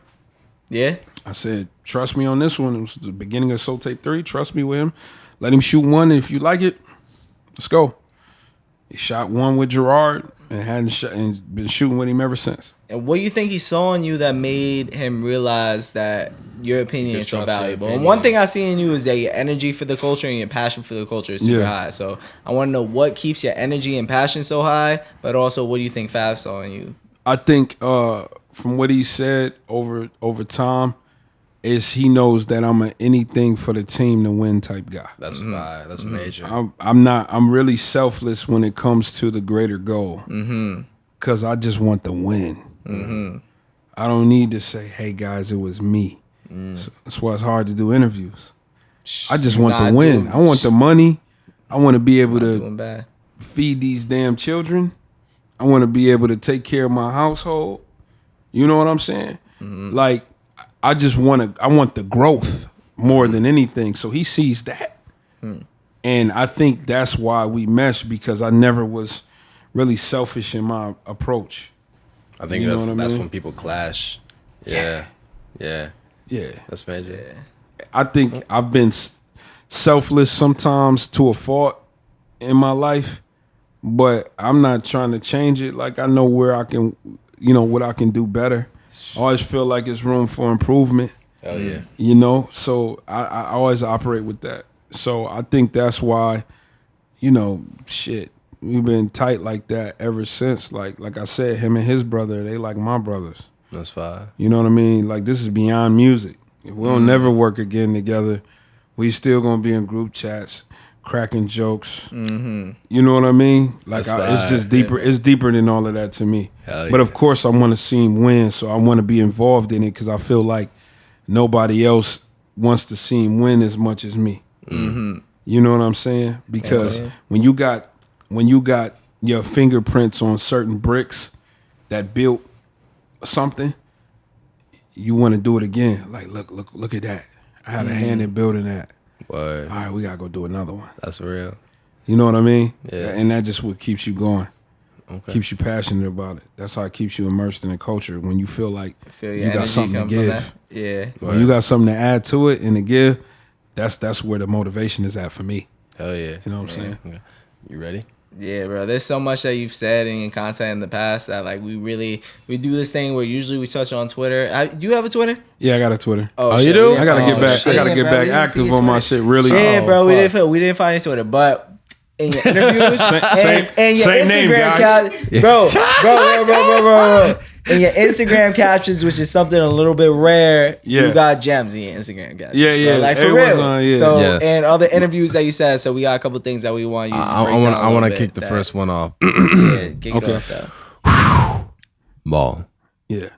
Yeah. I said, trust me on this one. It was the beginning of Soul Tape 3. Trust me with him. Let him shoot one. And if you like it, let's go. He shot one with Gerard and hadn't been shooting with him ever since. And what do you think he saw in you that made him realize that your opinion is so valuable? And one thing I see in you is that your energy for the culture and your passion for the culture is super high. So I want to know what keeps your energy and passion so high, but also what do you think Fab saw in you? I think from what he said over time is he knows that I'm an anything for the team to win type guy. That's that's major. I'm really selfless when it comes to the greater goal. Cause I just want to win. I don't need to say, hey guys, it was me. So that's why it's hard to do interviews. I just want to win. I want the money. I want to be able to feed these damn children. I want to be able to take care of my household. You know what I'm saying? Like, I want the growth more than anything. So he sees that. And I think that's why we mesh, because I never was really selfish in my approach. I think that's when people clash. Yeah. That's major. I think I've been selfless sometimes to a fault in my life, but I'm not trying to change it. Like, I know where I can, what I can do better. I always feel like it's room for improvement. Oh yeah. So I always operate with that. So I think that's why, we've been tight like that ever since. Like I said, him and his brother, they like my brothers. That's fine. You know what I mean? Like, this is beyond music. If we don't never work again together, we still gonna be in group chats, cracking jokes. You know what I mean? Like, it's just deeper. Yeah. It's deeper than all of that to me. But of course, I want to see him win, so I want to be involved in it because I feel like nobody else wants to see him win as much as me. You know what I'm saying? Because when you got your fingerprints on certain bricks that built something, you want to do it again. Like, look at that. I had a hand in building that. Word. All right, we got to go do another one. That's real. You know what I mean? Yeah. And that just what keeps you going. Okay. Keeps you passionate about it. That's how it keeps you immersed in the culture. When you feel like your you got something to give. Yeah. When you got something to add to it and to give, that's where the motivation is at for me. Hell yeah. You know what I'm saying? Yeah. You ready? Yeah, bro. There's so much that you've said in your content in the past that like we do this thing where usually we touch on Twitter. Do you have a Twitter? Yeah, I got a Twitter. Oh you do? I gotta get back. I gotta get back active on my shit. Really. Yeah, bro. We didn't find your Twitter, but in your interviews and your Instagram captions, bro. In your Instagram captions, which is something a little bit rare, you got gems in your Instagram captions. Yeah. Bro, like for real. So and other interviews that you said. So we got a couple things that we want you to I want to kick the first one off. Yeah, kick it off though. Ball. Yeah.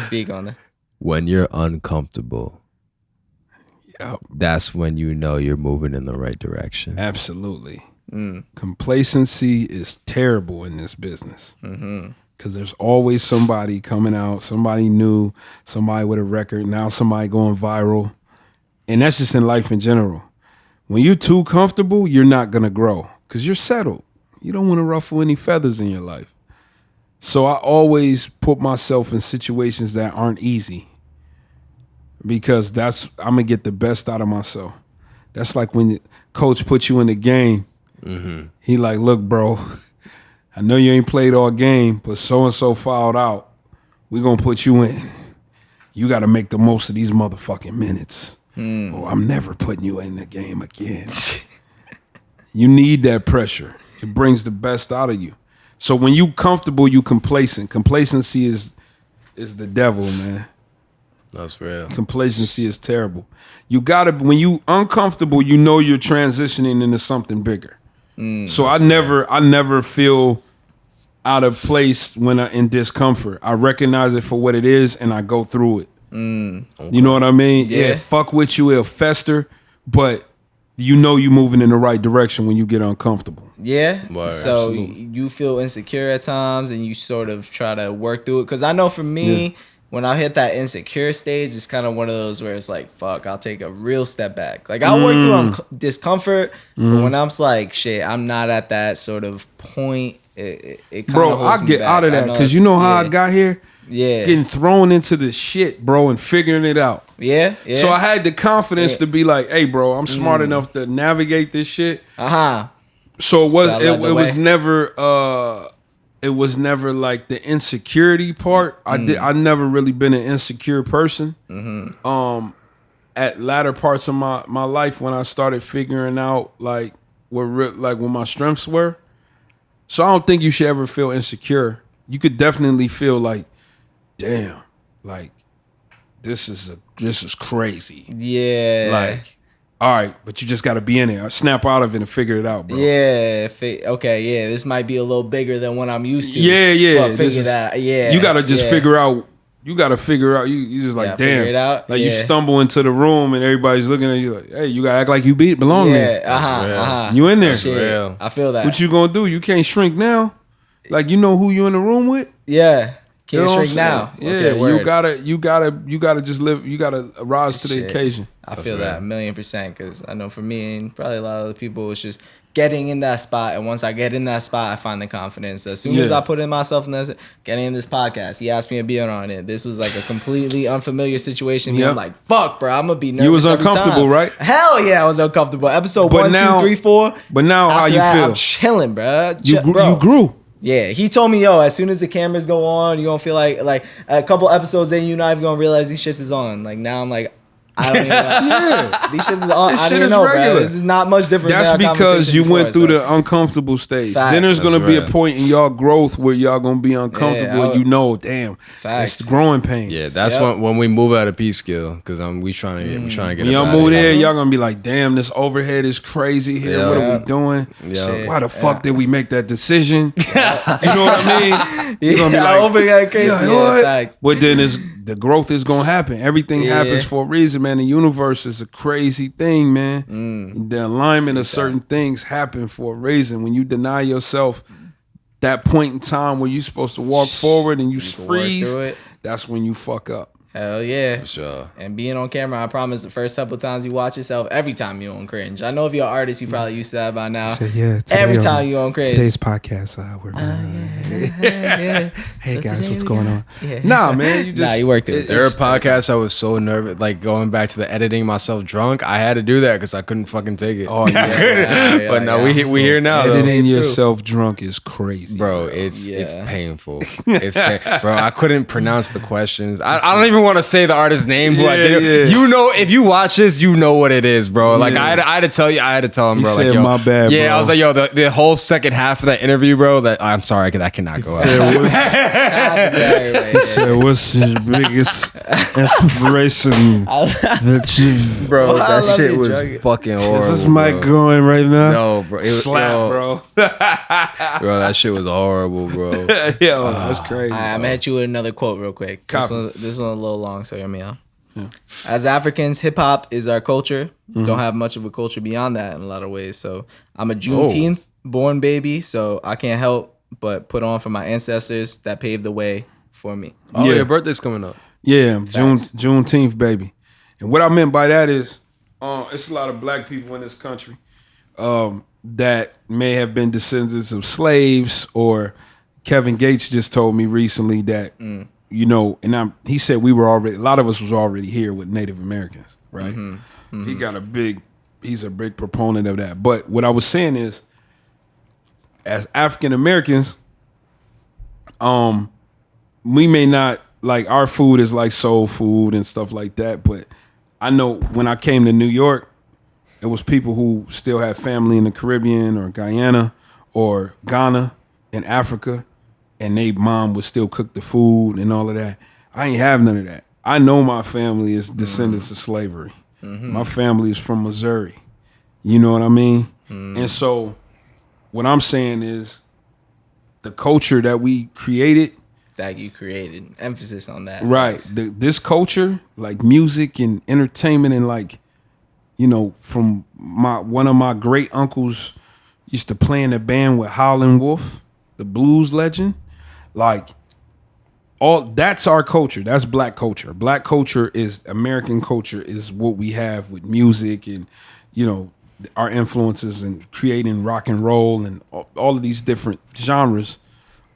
Speak on it. When you're uncomfortable, that's when you know you're moving in the right direction. Absolutely. Complacency is terrible in this business because there's always somebody coming out, somebody new, somebody with a record, now somebody going viral. And that's just in life in general. When you're too comfortable, you're not going to grow because you're settled. You don't want to ruffle any feathers in your life. So I always put myself in situations that aren't easy because I'm going to get the best out of myself. That's like when the coach puts you in the game. He like, look, bro, I know you ain't played all game, but so-and-so fouled out. We're going to put you in. You got to make the most of these motherfucking minutes. Or I'm never putting you in the game again. You need that pressure. It brings the best out of you. So when you comfortable, you complacent. Complacency is the devil, man. That's real. Complacency is terrible. You gotta, when you uncomfortable, you know you're transitioning into something bigger. So I never feel out of place when I'm in discomfort. I recognize it for what it is and I go through it. Okay. You know what I mean? Yeah, fuck with you, it'll fester, but you know you moving in the right direction when you get uncomfortable. Yeah. Word. So Absolutely. you feel insecure at times and you sort of try to work through it. Because I know for me, when I hit that insecure stage, it's kind of one of those where it's like, fuck, I'll take a real step back. Like I'll work through discomfort, but when I'm like, shit, I'm not at that sort of point. It kind bro, of holds I me get back. out of that because you know how I got here? Yeah. Getting thrown into the shit, bro, and figuring it out. Yeah. So I had the confidence to be like, hey, bro, I'm smart enough to navigate this shit. So it was never like the insecurity part. I never really been an insecure person. At latter parts of my life when I started figuring out like what my strengths were. So I don't think you should ever feel insecure. You could definitely feel like, damn, like this is crazy. Yeah. Like, all right, but you just got to be in it. Snap out of it and figure it out, bro. Yeah. Okay. Yeah. This might be a little bigger than what I'm used to. Yeah. But figure that. Yeah. You got to just figure out. You got to figure out. You just like, damn. Figure it out. Like you stumble into the room and everybody's looking at you like, hey, you got to act like you belong there. You in there. Real. I feel that. What you going to do? You can't shrink now. Like, you know who you in the room with? Yeah. Can't You know shrink now. Yeah, Okay, you gotta just live. You gotta rise to the occasion. I feel that 1,000,000% because I know for me and probably a lot of other people, it's just getting in that spot. And once I get in that spot, I find the confidence. As soon as I put in myself in this, getting in this podcast, he asked me to be on it. This was like a completely unfamiliar situation. Yep. I'm like, fuck, bro, I'm gonna be nervous. You was every uncomfortable, time. right? Hell yeah, I was uncomfortable. Episode But 1, now- 2, 3, 4. But now, how you feel? I'm chilling, bro. You grew. Yeah, he told me, yo, as soon as the cameras go on, you're gonna feel like a couple episodes in, you're not even gonna realize these shits is on. Like now I'm like, I don't even know. These shits is on. This I shit didn't is know, regular. bro. This is not much different. That's than our because you conversation went through before, the uncomfortable stage. Facts. Then there's gonna That's be a right. point in y'all growth where y'all gonna be uncomfortable and you know, damn, Facts. it's growing pain. Yeah, that's when we move out of P-Skill because we trying to get When y'all up move outta there, here. y'all gonna be like, damn, this overhead is crazy here. Yeah. What are we doing? Yeah. Why the fuck did we make that decision? You know what I mean? You're gonna be like, overhead crazy. like, Yeah, what? facts. But then the growth is gonna happen. Everything happens for a reason, man. The universe is a crazy thing, man. The alignment of certain things happen for a reason. When you deny yourself that point in time where you're supposed to walk forward and you can work freeze, through it. that's when you fuck up. Hell yeah. For sure. And being on camera, I promise the first couple times you watch yourself, every time you're on cringe. I know if you're an artist, you probably used to that by now. So, yeah, every time you're on cringe. Today's podcast, we're hey guys, what's going on? Yeah. Nah, man, you worked it. There are podcasts I was so nervous, like going back to the editing myself drunk. I had to do that because I couldn't fucking take it. Oh yeah. But now we here now. Though. Editing yourself drunk is crazy, bro. It's painful. Bro, I couldn't pronounce the questions. I don't even want to say the artist's name who I did. Yeah. You know, if you watch this, you know what it is, bro. Like I had to tell him, bro. Said, like, yo, my bad, yeah, bro. I was like, yo, the whole second half of that interview, bro. That I'm sorry, that cannot go out. He said, what's your biggest inspiration that you... Bro, I that love shit you, was drunk. fucking horrible. Is this mic going right now? No, bro. It was, Slap, bro. Bro, that shit was horrible, bro. Yo, that's crazy. I'm gonna hit you with another quote real quick. This one's a little long, so hear me out. Yeah. As Africans, hip hop is our culture. Don't have much of a culture beyond that in a lot of ways. So I'm a Juneteenth born baby, so I can't help but put on for my ancestors that paved the way for me. Oh, your birthday's coming up. Yeah, Juneteenth, baby. And what I meant by that is, it's a lot of black people in this country that may have been descendants of slaves, or Kevin Gates just told me recently that, you know, and he said a lot of us was already here with Native Americans, right? He's a big proponent of that. But what I was saying is, as African Americans, we may not, like, our food is like soul food and stuff like that, but I know when I came to New York, it was people who still had family in the Caribbean or Guyana or Ghana in Africa, and they mom would still cook the food and all of that. I ain't have none of that. I know my family is descendants of slavery. My family is from Missouri. You know what I mean? And so what I'm saying is, the culture that we created, That you created. Emphasis on that. right? This culture, like music and entertainment, and like, you know, from one of my great uncles used to play in a band with Howlin' Wolf, the blues legend. Like, all that's our culture. That's black culture. Black culture is American culture, is what we have with music and, you know, our influences and creating rock and roll and all of these different genres.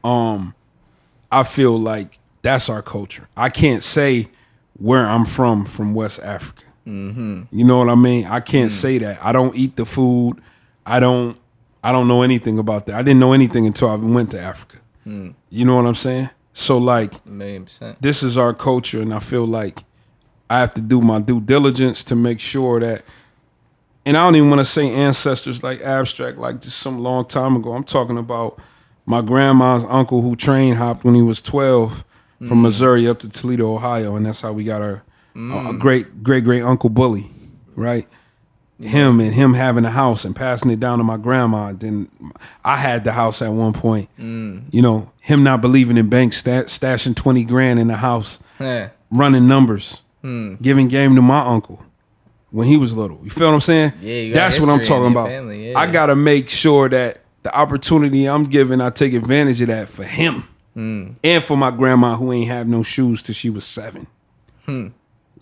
I feel like that's our culture. I can't say where I'm from West Africa. You know what I mean? I can't say that. I don't eat the food. I don't know anything about that. I didn't know anything until I went to Africa. You know what I'm saying? So like, 1,000,000%. this is our culture, and I feel like I have to do my due diligence to make sure that, and I don't even want to say ancestors like abstract, like just some long time ago. I'm talking about my grandma's uncle who train hopped when he was 12 from Missouri up to Toledo, Ohio, and that's how we got our great uncle Bully, right? Him having a house and passing it down to my grandma. Then I had the house at one point. You know, him not believing in banks, stashing 20 grand in the house, running numbers, giving game to my uncle when he was little. You feel what I'm saying? Yeah, that's what I'm history in talking your about. family, yeah. I gotta make sure that the opportunity I'm given, I take advantage of that for him and for my grandma who ain't have no shoes till she was 7. You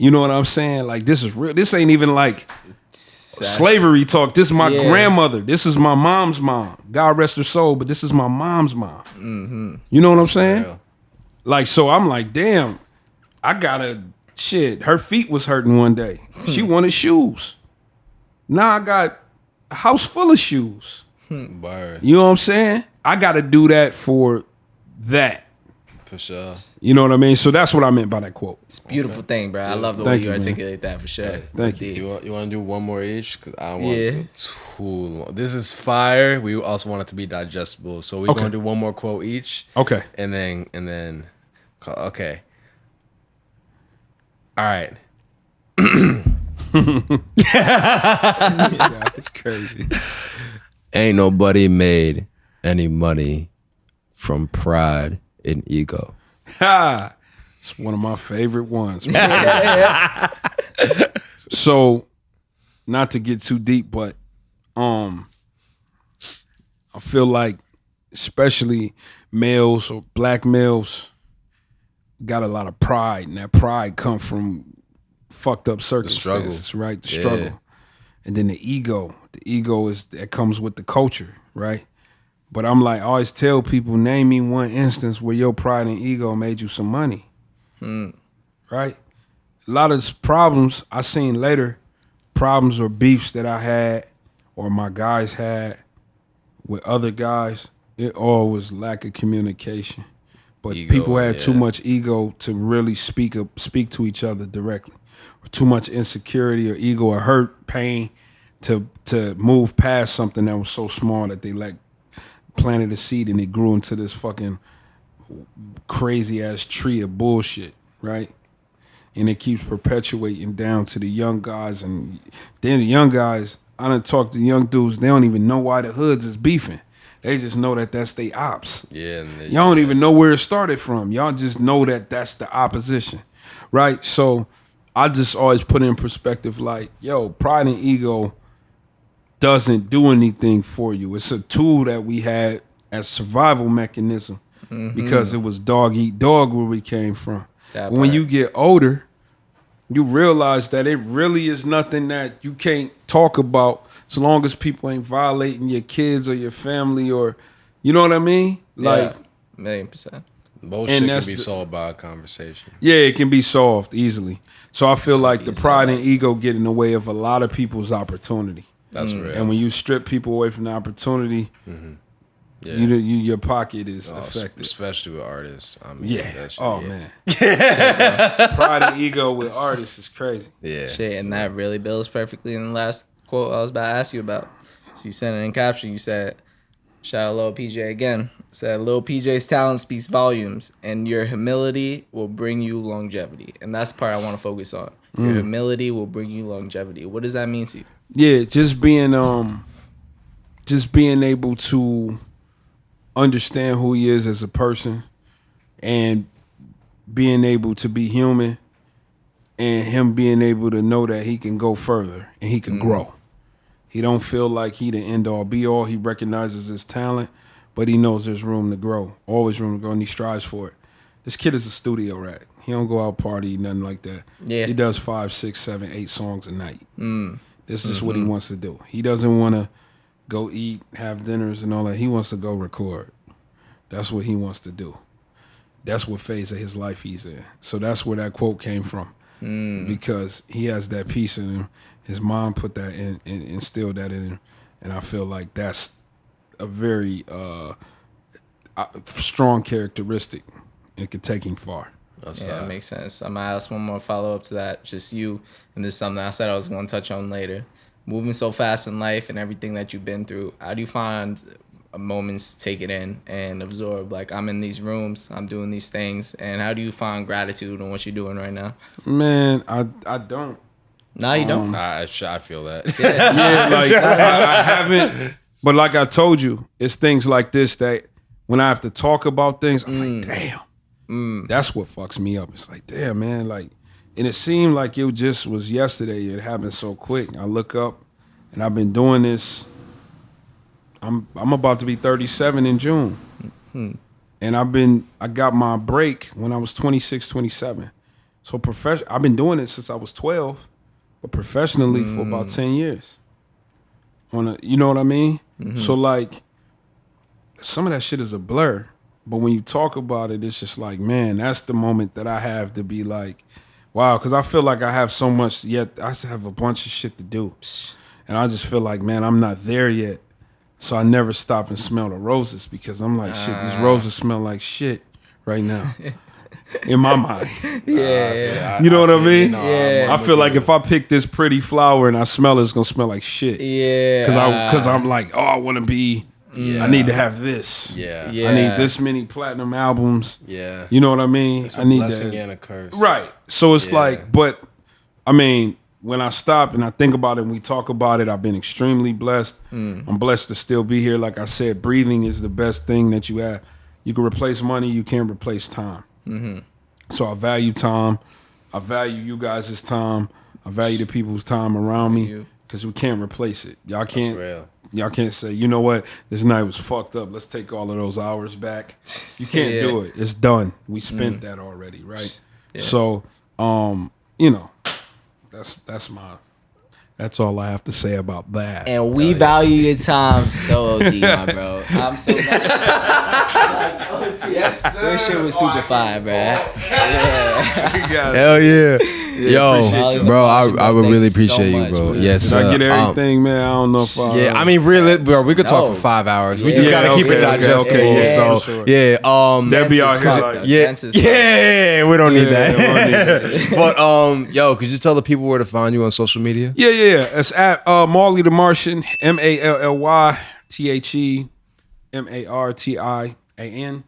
know what I'm saying? Like, this is real. This ain't even like slavery talk. This is my grandmother. This is my mom's mom. God rest her soul, but this is my mom's mom. You know what I'm saying? Yeah. Like, so I'm like, damn, I gotta, shit, her feet was hurting one day. She wanted shoes. Now I got a house full of shoes. Bird. You know what I'm saying? I gotta do that for that. For sure. You know what I mean? So that's what I meant by that quote. It's a beautiful thing, bro. I love the way Thank you you, man. articulate that for sure. Thank you. You want to do one more each? Because I don't want it to be too long. This is fire. We also want it to be digestible. So we're going to do one more quote each. Okay. And then, okay. All right. It's crazy. Ain't nobody made any money from pride and ego. Ha! It's one of my favorite ones. So, not to get too deep, but I feel like, especially males or black males, got a lot of pride, and that pride come from fucked up circumstances, right? The struggle. And then the ego is that comes with the culture, right? But I'm like, I always tell people, name me one instance where your pride and ego made you some money, right? A lot of problems I seen later, problems or beefs that I had or my guys had with other guys, it all was lack of communication. But people had too much ego to really speak to each other directly. Or too much insecurity or ego or hurt, pain to move past something that was so small that they planted a seed and it grew into this fucking crazy ass tree of bullshit, right? And it keeps perpetuating down to the young guys, and then the young guys, I done talked to young dudes, they don't even know why the hoods is beefing. They just know that that's they ops. Yeah. Y'all don't even know where it started from. Y'all just know that that's the opposition, right? So I just always put in perspective like, yo, pride and ego doesn't do anything for you. It's a tool that we had as survival mechanism because it was dog eat dog where we came from. When you get older, you realize that it really is nothing that you can't talk about so long as people ain't violating your kids or your family or, you know what I mean? Like, 1,000,000%. Most shit can be solved by a conversation. Yeah, it can be solved easily. So I feel like the pride and ego get in the way of a lot of people's opportunity. That's real. And when you strip people away from the opportunity, your pocket is affected. Especially with artists. I mean, man. Pride and ego with artists is crazy. Yeah. Shit, and that really builds perfectly in the last quote I was about to ask you about. So you sent it in caption. You said, shout out Lil PJ again. Said Lil PJ's talent speaks volumes, and your humility will bring you longevity. And that's the part I want to focus on. Your humility will bring you longevity. What does that mean to you? Yeah, just being able to understand who he is as a person and being able to be human and him being able to know that he can go further and he can grow. He don't feel like he the end all be all. He recognizes his talent, but he knows there's room to grow. Always room to grow, and he strives for it. This kid is a studio rat. He don't go out party, nothing like that. Yeah. He does 5, 6, 7, 8 songs a night. This is just what he wants to do. He doesn't want to go eat, have dinners and all that. He wants to go record. That's what he wants to do. That's what phase of his life he's in. So that's where that quote came from. Because he has that piece in him. His mom put that in and instilled that in him. And I feel like that's a very strong characteristic. It could take him far. That makes sense. I'm going to ask one more follow-up to that. Just you, and this is something I said I was going to touch on later. Moving so fast in life and everything that you've been through, how do you find moments to take it in and absorb? Like, I'm in these rooms, I'm doing these things, and how do you find gratitude on what you're doing right now? Man, I don't. No, you don't? I feel that. Yeah, like, I haven't. But like I told you, it's things like this that when I have to talk about things, I'm like, damn. That's what fucks me up. It's like, damn, man, like, and it seemed like it just was yesterday. It happened so quick. I look up, and I've been doing this. I'm about to be 37 in June, and I got my break when I was 26, 27. So I've been doing it since I was 12, but professionally for about 10 years. You know what I mean? So like, some of that shit is a blur. But when you talk about it, it's just like, man, that's the moment that I have to be like, wow, because I feel like I have so much yet. I still have a bunch of shit to do. And I just feel like, man, I'm not there yet. So I never stop and smell the roses because I'm like, shit, these roses smell like shit right now. In my mind. Yeah. You know what I mean? Yeah. I feel like if I pick this pretty flower and I smell it, it's going to smell like shit. Yeah. Because I'm like, oh, I want to be... Yeah. I need to have this. Yeah. I need this many platinum albums. Yeah. You know what I mean? It's a blessing and a curse. Right. So it's like, but I mean, when I stop and I think about it and we talk about it, I've been extremely blessed. I'm blessed to still be here. Like I said, breathing is the best thing that you have. You can replace money, you can't replace time. So I value time. I value you guys' time. I value the people's time around me. Because we can't replace it. Y'all can't. Y'all can't say, you know what, this night was fucked up. Let's take all of those hours back. You can't do it. It's done. We spent that already, right? Yeah. So, you know, that's all I have to say about that. And we value your time so OD, my bro. I'm so yes, sir. This shit was super fire, bro. Yeah. Hell yeah. Yo, bro, I would really appreciate you, bro. Yes, I get everything, man. I don't know if I... Yeah, I mean, really, bro, we could talk for 5 hours. We just gotta keep it digestible. Okay, so, sure. yeah, that'd be our yeah, we don't need that. But, yo, could you tell the people where to find you on social media? Yeah. It's at Mally The Martian, MallyTheMartian.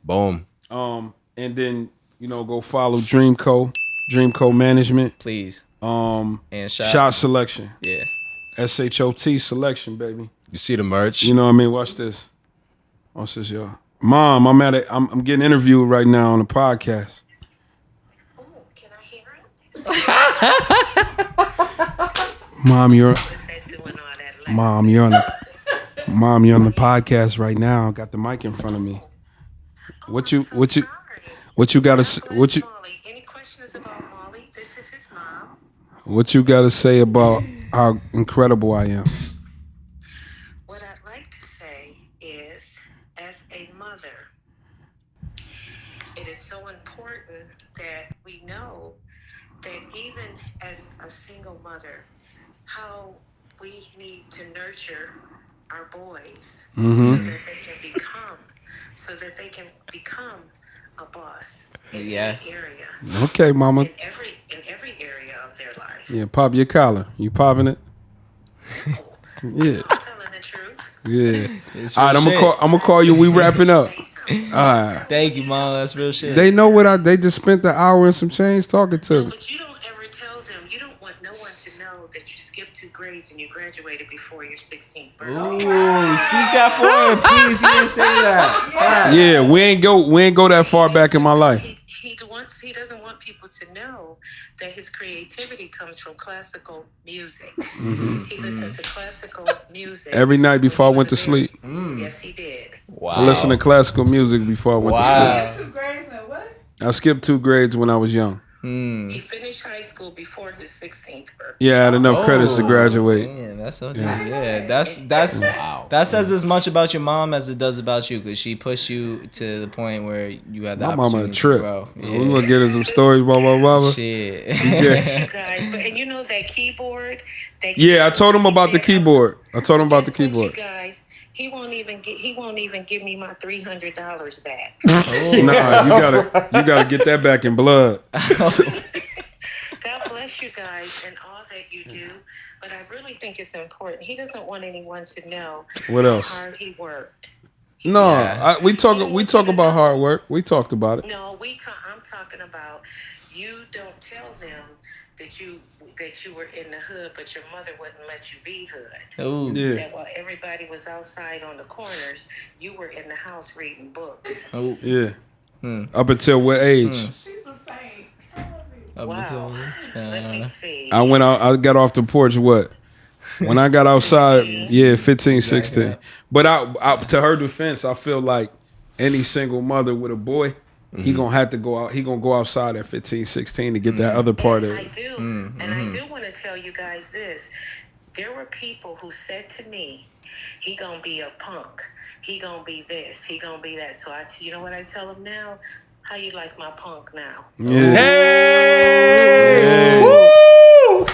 Boom. And then, you know, go follow Dreamco Management. Please. And Shot. Shot Selection. Yeah. SHOT Selection, baby. You see the merch? You know what I mean? Watch this. Watch this, y'all. Mom, I'm getting interviewed right now on a podcast. Oh, can I hear it? Mom, you're on the podcast right now. Got the mic in front of me. What you gotta Any questions about Molly? This is his mom. What you gotta say about how incredible I am? What I'd like to say is, as a mother, it is so important that we know that even as a single mother, how we need to nurture our boys so that they can become a boss in every area. Okay, mama. In every area of their life. Yeah, pop your collar. You popping it? Yeah. I'm telling the truth. Yeah. All right, I'm gonna call you. We wrapping up. All right. Thank you, Mom. That's real shit. They know they just spent the hour and some change talking to me. But you don't ever tell them. You don't want no one to know that you skipped 2 grades and you graduated before your 16th birthday. Ooh, speak that for him, please. He didn't say that. Yeah, we ain't go that far back in my life. He doesn't want people to know that his creativity comes from classical music. He listened to classical music every night before I went to sleep. Yes, he did. Wow. I listened to classical music before I went to sleep. 2 grades and what? I skipped 2 grades when I was young. He finished high school before his 16th birthday. Yeah, I had enough credits to graduate. Man, that's so that says as much about your mom as it does about you, because she pushed you to the point where you had the opportunity mama a trip. to grow. Yeah. We're gonna get into some stories, blah. Shit. Yeah. You guys, and you know that keyboard. Yeah, I told him about the keyboard. You guys, he won't even give me my $300 back. Nah, you gotta get that back in blood. God bless you guys and all that you do, but I really think it's important. He doesn't want anyone to know what else? how hard he worked. We talk about hard work. We talked about it. No, I'm talking about you don't tell them that you were in the hood, but your mother wouldn't let you be hood. Ooh. Yeah. That while everybody was outside on the corners, you were in the house reading books. Oh. Yeah. Up until what age? She's the same. Wow. Let me see. I got off the porch, when I got outside, 15, 16. But I, to her defense, I feel like any single mother with a boy, he gonna have to go out. He gonna go outside at 15, 16 to get that other part of it. I do. And I do want to tell you guys this. There were people who said to me, he gonna be a punk. He gonna be this. He gonna be that. So you know what I tell him now? How you like my punk now? Yeah. Hey! Woo!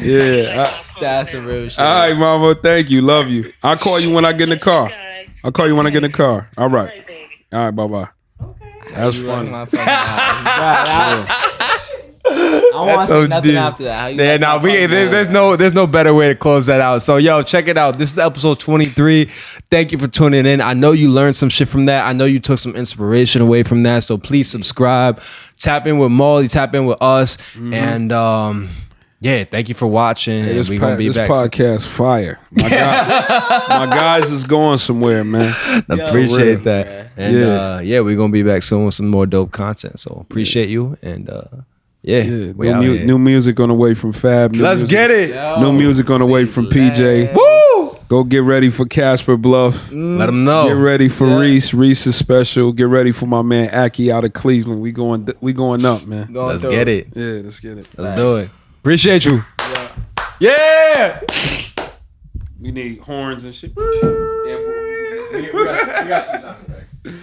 Yeah. That's a real shit. All right, mama. Thank you. Love you. I'll call you when I get in the car. All right. All right, bye-bye. That's funny. I want to say nothing after that. There's no better way to close that out. So, yo, check it out. This is episode 23. Thank you for tuning in. I know you learned some shit from that. I know you took some inspiration away from that. So please subscribe. Tap in with Molly. Tap in with us. And thank you for watching. Hey, we're gonna be back. This podcast fire. My guys is going somewhere, man. Appreciate that. And we're gonna be back soon with some more dope content. So appreciate you and. New music on the way from Fab. Let's get it. New music on the way from PJ. Woo! Go get ready for Casper Bluff. Let them know. Get ready for Reese. Reese is special. Get ready for my man Aki out of Cleveland. We going up, man. Let's get it. Yeah, let's get it. Let's do it. Appreciate you. Yeah. We need horns and shit. Yeah, we got some time.